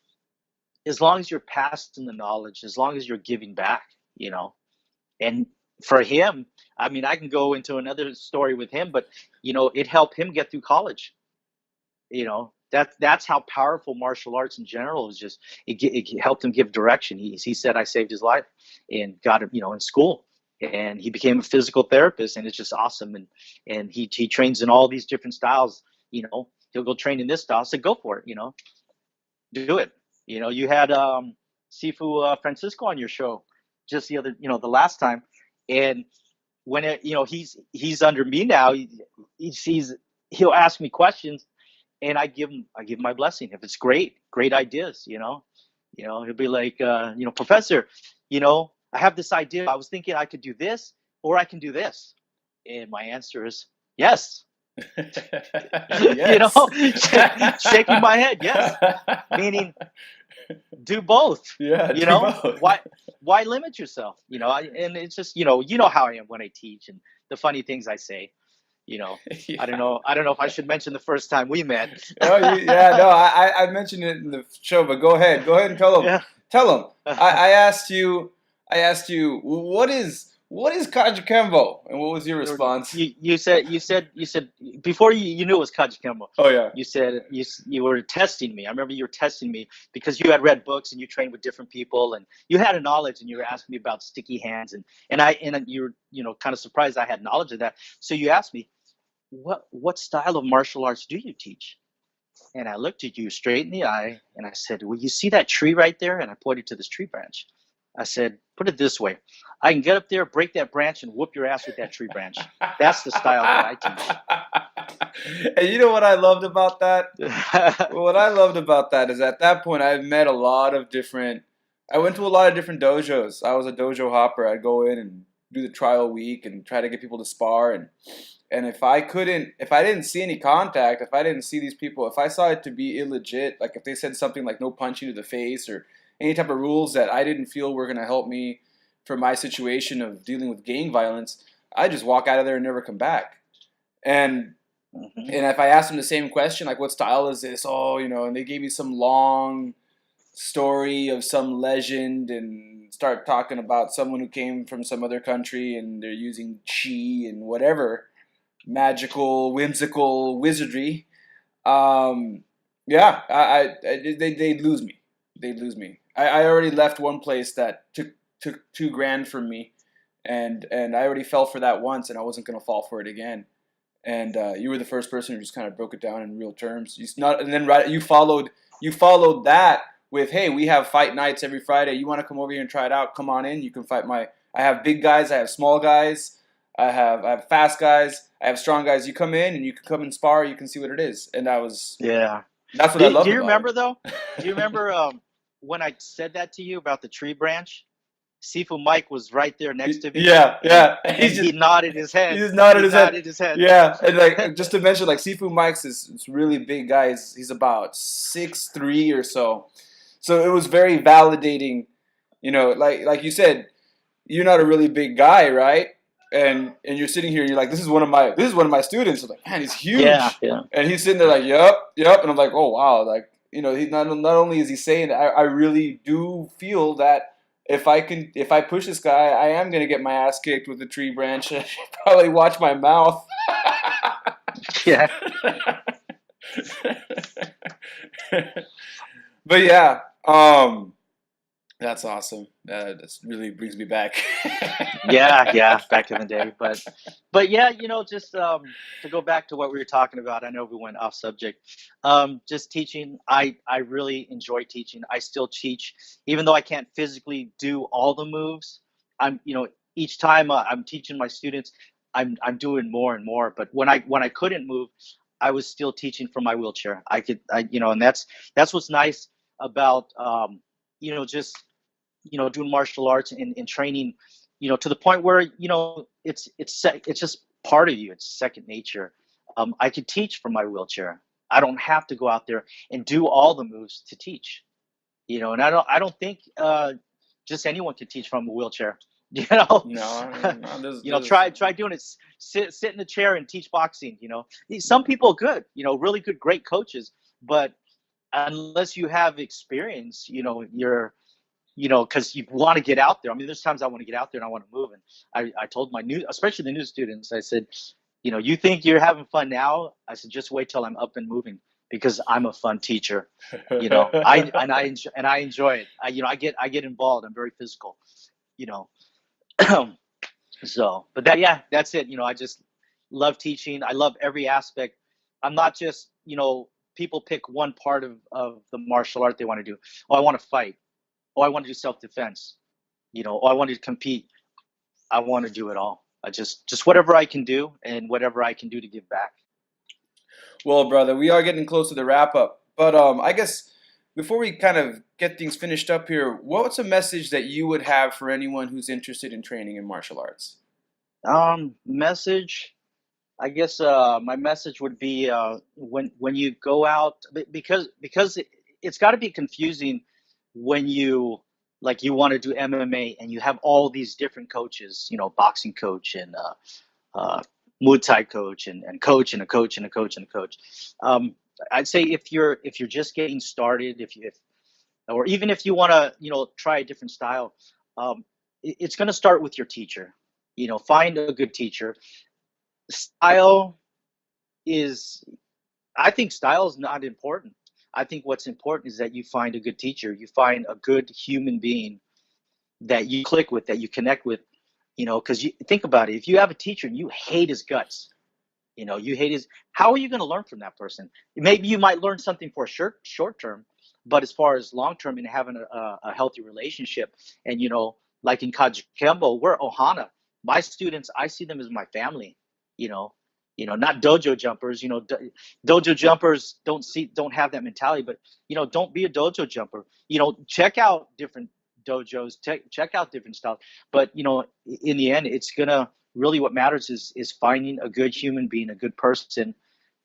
as long as you're passing the knowledge, as long as you're giving back, and for him, I mean, I can go into another story with him, but it helped him get through college. That's how powerful martial arts in general is. Just it helped him give direction. He said I saved his life and got him in school, and he became a physical therapist, and it's just awesome. And he trains in all these different styles. He'll go train in this style. I said go for it. Do it. You had Sifu Francisco on your show just the last time, and when he's under me now, he'll ask me questions, and I give him my blessing if it's great ideas. He'll be like, Professor, I have this idea. I was thinking I could do this or I can do this, and my answer is yes. Yes. Shaking my head, yes, meaning do both. Yeah, do both. Why limit yourself? And it's just how I am when I teach and the funny things I say. Yeah. I don't know if I should mention the first time we met. I mentioned it in the show, but go ahead and tell them. Yeah. Tell them. I asked you what is Kajukenbo, and what was your response? You said before you knew it was Kajukenbo. Oh yeah. You said you were testing me. I remember you were testing me because you had read books and you trained with different people and you had a knowledge, and you were asking me about sticky hands and you were kind of surprised I had knowledge of that. So you asked me, what style of martial arts do you teach? And I looked at you straight in the eye and I said, well, you see that tree right there? And I pointed to this tree branch. I said, put it this way. I can get up there, break that branch, and whoop your ass with that tree branch. That's the style that I teach. And you know what I loved about that? What I loved about that is at that point I met I went to a lot of different dojos. I was a dojo hopper. I'd go in and do the trial week and try to get people to spar. And if I didn't see any contact, if I didn't see these people, if I saw it to be illegit, like if they said something like no punching to the face or any type of rules that I didn't feel were going to help me for my situation of dealing with gang violence, I just walk out of there and never come back. And if I asked them the same question, like what style is this? Oh, and they gave me some long story of some legend and start talking about someone who came from some other country and they're using chi and whatever. magical, whimsical wizardry, um, yeah, they'd lose me. They'd lose me. I already left one place that took $2,000 from me, and I already fell for that once, and I wasn't gonna fall for it again. And you were the first person who just kind of broke it down in real terms. And then you followed that with, hey, we have fight nights every Friday. You want to come over here and try it out? Come on in. You can fight my. I have big guys. I have small guys. I have fast guys. I have strong guys. You come in and you can come and spar. You can see what it is. And Yeah. that's what I Do loved you about remember though? Do you it. remember when I said that to you about the tree branch? Sifu Mike was right there next to me, Yeah, and yeah. and he nodded his He head. just nodded He his head. nodded his head. Yeah, and like just to mention, like Sifu Mike's is really big guy. He's about 6'3" or so. So it was very validating. Like you said, you're not a really big guy, right? And you're sitting here, and you're like, this is one of my students. I'm like, man, he's Yeah, huge, yeah, and he's sitting there like, yep, and I'm like, oh wow, like he not only is he saying that, I really do feel that if I push this guy, I am gonna get my ass kicked with a tree branch. I should probably watch my mouth. yeah. But yeah, that's awesome. That really brings me back. Yeah, yeah, back in the day, but yeah, just to go back to what we were talking about. I know we went off subject. Just teaching. I really enjoy teaching. I still teach, even though I can't physically do all the moves. Each time I'm teaching my students, I'm doing more and more. But when I couldn't move, I was still teaching from my wheelchair. And that's what's nice about just doing martial arts and training, to the point where it's just part of you. It's second nature. I could teach from my wheelchair. I don't have to go out there and do all the moves to teach. And I don't think just anyone can teach from a wheelchair. You know, No, no, try doing it. Sit in the chair and teach boxing. Some people are good. Really good, great coaches, but unless you have experience, you're because you want to get out there. I mean, there's times I want to get out there and I want to move. And I told my especially the new students, I said, you think you're having fun now? I said, just wait till I'm up and moving because I'm a fun teacher. I enjoy it. I get involved. I'm very physical. You know, so, but that's it. I just love teaching. I love every aspect. I'm not just, people pick one part of the martial art they want to do. Oh, I want to fight. Oh, I want to do self-defense. Oh, I want to compete. I want to do it all. I just whatever I can do and whatever I can do to give back. Well, brother, we are getting close to the wrap up, but I guess before we kind of get things finished up here, what's a message that you would have for anyone who's interested in training in martial arts? Message. I guess my message would be when you go out, because it's got to be confusing when you want to do MMA and you have all these different coaches, boxing coach and uh, Muay Thai coach and coach and a coach and a coach and a coach. I'd say if you're just getting started, or even if you want to try a different style, it's going to start with your teacher. Find a good teacher. Style is I think style is not important. I think what's important is that you find a good teacher, you find a good human being that you click with, that you connect with, because you think about it. If you have a teacher and you hate his guts, you hate his, how are you going to learn from that person? Maybe you might learn something for a short term, but as far as long term and having a healthy relationship, and like in Kajukenbo, we're Ohana. My students, I see them as my family. You know, not dojo jumpers. Dojo jumpers don't have that mentality. But don't be a dojo jumper. Check out different dojos, check out different styles. But in the end, it's gonna really, what matters is finding a good human being, a good person,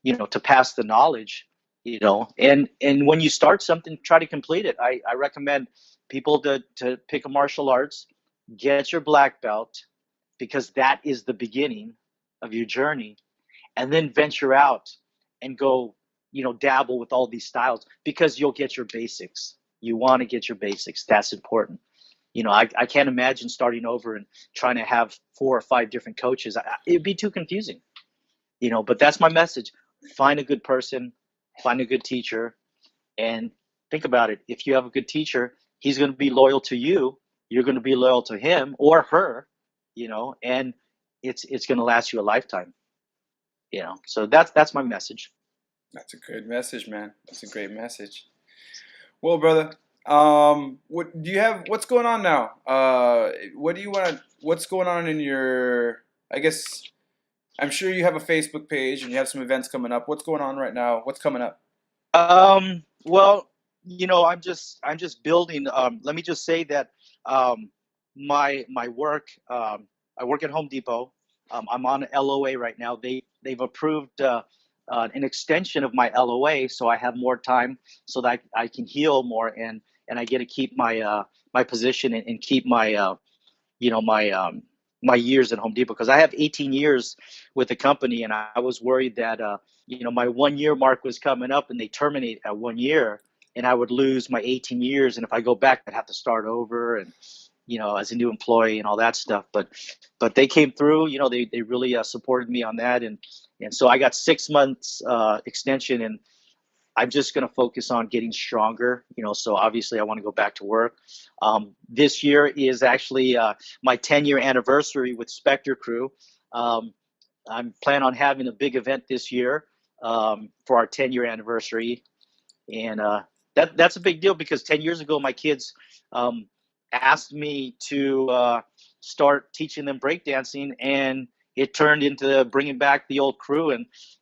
to pass the knowledge. And when you start something, try to complete it. I recommend people to pick a martial arts, get your black belt, because that is the beginning of your journey, and then venture out and go, dabble with all these styles, because you'll get your basics. You want to get your basics. That's important. I can't imagine starting over and trying to have 4 or 5 different coaches. It'd be too confusing. But that's my message. Find a good person, find a good teacher, and think about it. If you have a good teacher, he's going to be loyal to you. You're going to be loyal to him or her, and it's going to last you a lifetime. So that's my message. That's a good message, man. That's a great message. Well, brother, what do you have? What's going on now? What do you want? What's going on in your? I guess I'm sure you have a Facebook page and you have some events coming up. What's going on right now? What's coming up? Well, I'm just building. Let me just say that my work. I work at Home Depot. I'm on LOA right now. They've approved an extension of my LOA, so I have more time, so that I can heal more, and I get to keep my position, and keep my my years at Home Depot, because I have 18 years with the company, and I was worried that my 1 year mark was coming up, and they terminate at 1 year, and I would lose my 18 years, and if I go back, I'd have to start over, and as a new employee and all that stuff. But they came through. They really supported me on that, and so I got 6 months extension, and I'm just going to focus on getting stronger. So obviously I want to go back to work. This year is actually my 10-year anniversary with Spectre Crew. I'm planning on having a big event this year for our 10-year anniversary, and that's a big deal, because 10 years ago my kids asked me to start teaching them breakdancing, and it turned into bringing back the old crew.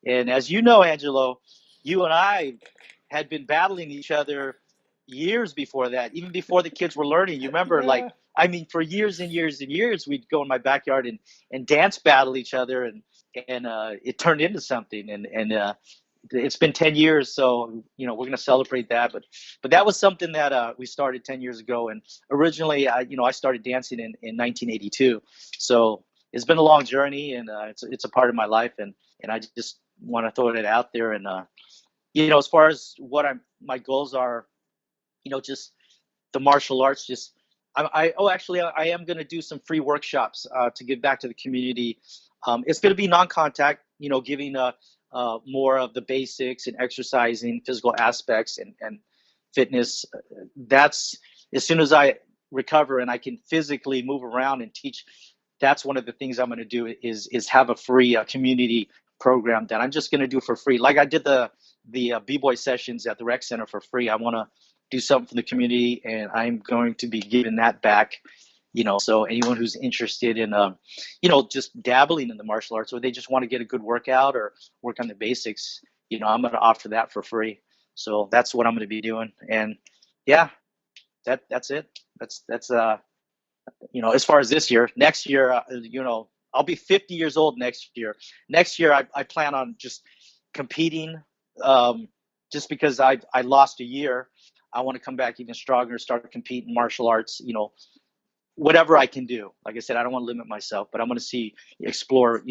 And as you know, Angelo, you and I had been battling each other years before that, even before the kids were learning. You remember, for years and years and years, we'd go in my backyard and dance battle each other, and it turned into something. And it's been 10 years, so we're going to celebrate that. But that was something that we started 10 years ago, and originally I started dancing in 1982. So it's been a long journey, and it's a part of my life, and I just want to throw it out there. And as far as what my goals are, just the martial arts. Just actually, I am going to do some free workshops to give back to the community. It's going to be non-contact, giving more of the basics and exercising, physical aspects, and fitness. That's as soon as I recover and I can physically move around and teach. That's one of the things I'm going to do is have a free community program that I'm just going to do for free. Like I did the B-boy sessions at the rec center for free. I want to do something for the community, and I'm going to be giving that back. So anyone who's interested in, just dabbling in the martial arts, or they just want to get a good workout or work on the basics, I'm going to offer that for free. So that's what I'm going to be doing. And yeah, that's it. That's as far as this year. Next year, I'll be 50 years old next year. Next year, I plan on just competing, just because I lost a year. I want to come back even stronger, start competing martial arts, whatever I can do. Like I said, I don't want to limit myself, but I'm going to explore,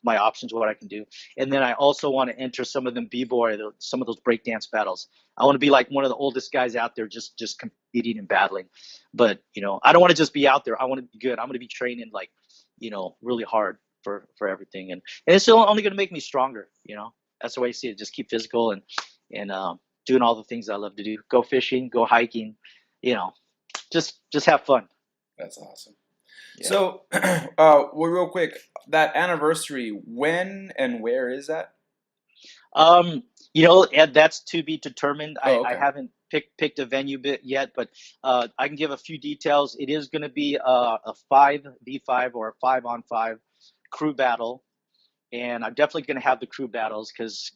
my options, what I can do. And then I also want to enter some of them B-boy, some of those breakdance battles. I want to be like one of the oldest guys out there, just competing and battling. But, I don't want to just be out there. I want to be good. I'm going to be training really hard for everything. And it's still only going to make me stronger. That's the way I see it. Just keep physical and doing all the things I love to do. Go fishing, go hiking, just have fun. That's awesome. Yeah. So, well, real quick, that anniversary, when and where is that? And that's to be determined. Oh, okay. I haven't picked a venue yet, but I can give a few details. It is going to be a 5v5 or a 5-on-5 crew battle, and I'm definitely going to have the crew battles because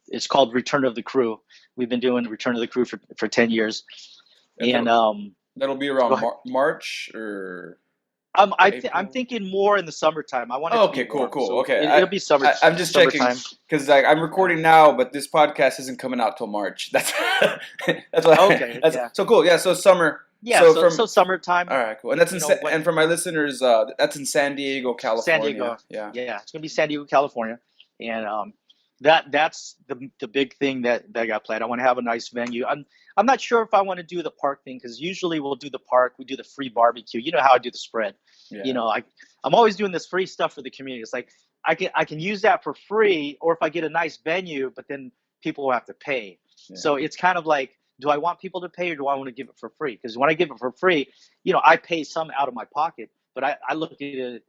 it's called Return of the Crew. We've been doing Return of the Crew for 10 years, and that'll be around March or. I'm thinking more in the summertime. I want it to be warm, cool. So okay, it'll be summer. I'm just checking because I'm recording now, but this podcast isn't coming out till March. That's what. Okay. So cool. Yeah. So summer. Yeah. So summertime. All right. Cool. And that's and for my listeners, that's in San Diego, California. San Diego. Yeah. It's gonna be San Diego, California, and that's the big thing that I got planned. I want to have a nice venue. I'm not sure if I want to do the park thing because usually we'll do the park. We do the free barbecue. You know how I do the spread. Yeah. I'm always doing this free stuff for the community. It's like I can use that for free, or if I get a nice venue, but then people will have to pay. Yeah. So it's kind of like, do I want people to pay, or do I want to give it for free? Because when I give it for free, I pay some out of my pocket, but I look at it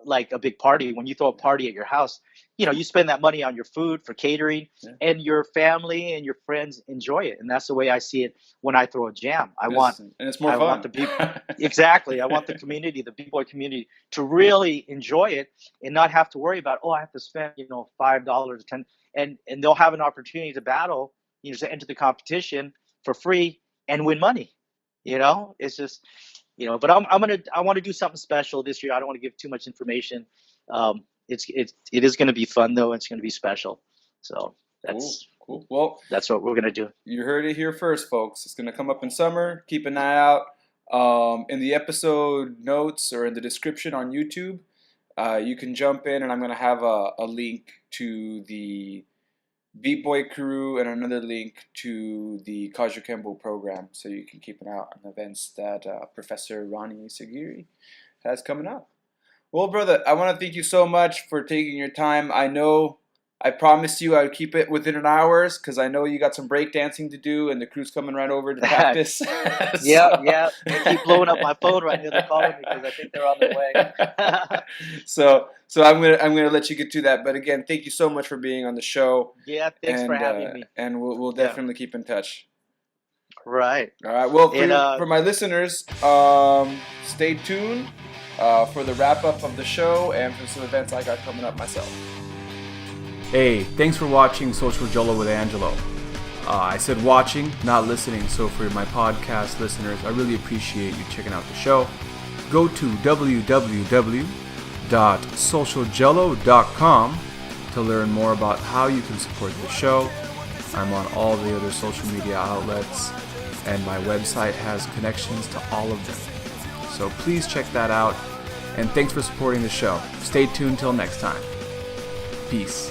like a big party. When you throw a party at your house, you spend that money on your food, for catering, and your family and your friends enjoy it. And that's the way I see it when I throw a jam. And it's more fun. Want the people, exactly. I want the community, the B-boy community, to really enjoy it and not have to worry about, I have to spend, $5 or 10, and they'll have an opportunity to battle, to enter the competition for free and win money. It's just, but I want to do something special this year. I don't want to give too much information. It is going to be fun though. It's going to be special. So that's cool. Well, that's what we're going to do. You heard it here first, folks. It's going to come up in summer. Keep an eye out in the episode notes or in the description on YouTube. You can jump in, and I'm going to have a link to the Beat Boy crew and another link to the Kajukenbo program, so you can keep an eye out on events that Professor Ronnie Isaguirre has coming up. Well, brother, I want to thank you so much for taking your time. I promised you I would keep it within an hour because I know you got some breakdancing to do, and the crew's coming right over to practice. Yeah. They keep blowing up my phone right now. They're calling me because I think they're on their way. So I'm gonna let you get to that. But again, thank you so much for being on the show. Yeah, thanks for having me. And we'll definitely keep in touch. Right. All right. Well, for my listeners, stay tuned for the wrap up of the show and for some events I got coming up myself. Hey, thanks for watching Social Gelo with Angelo. I said watching, not listening, so for my podcast listeners, I really appreciate you checking out the show. Go to www.socialgelo.com to learn more about how you can support the show. I'm on all the other social media outlets, and my website has connections to all of them. So please check that out, and thanks for supporting the show. Stay tuned till next time. Peace.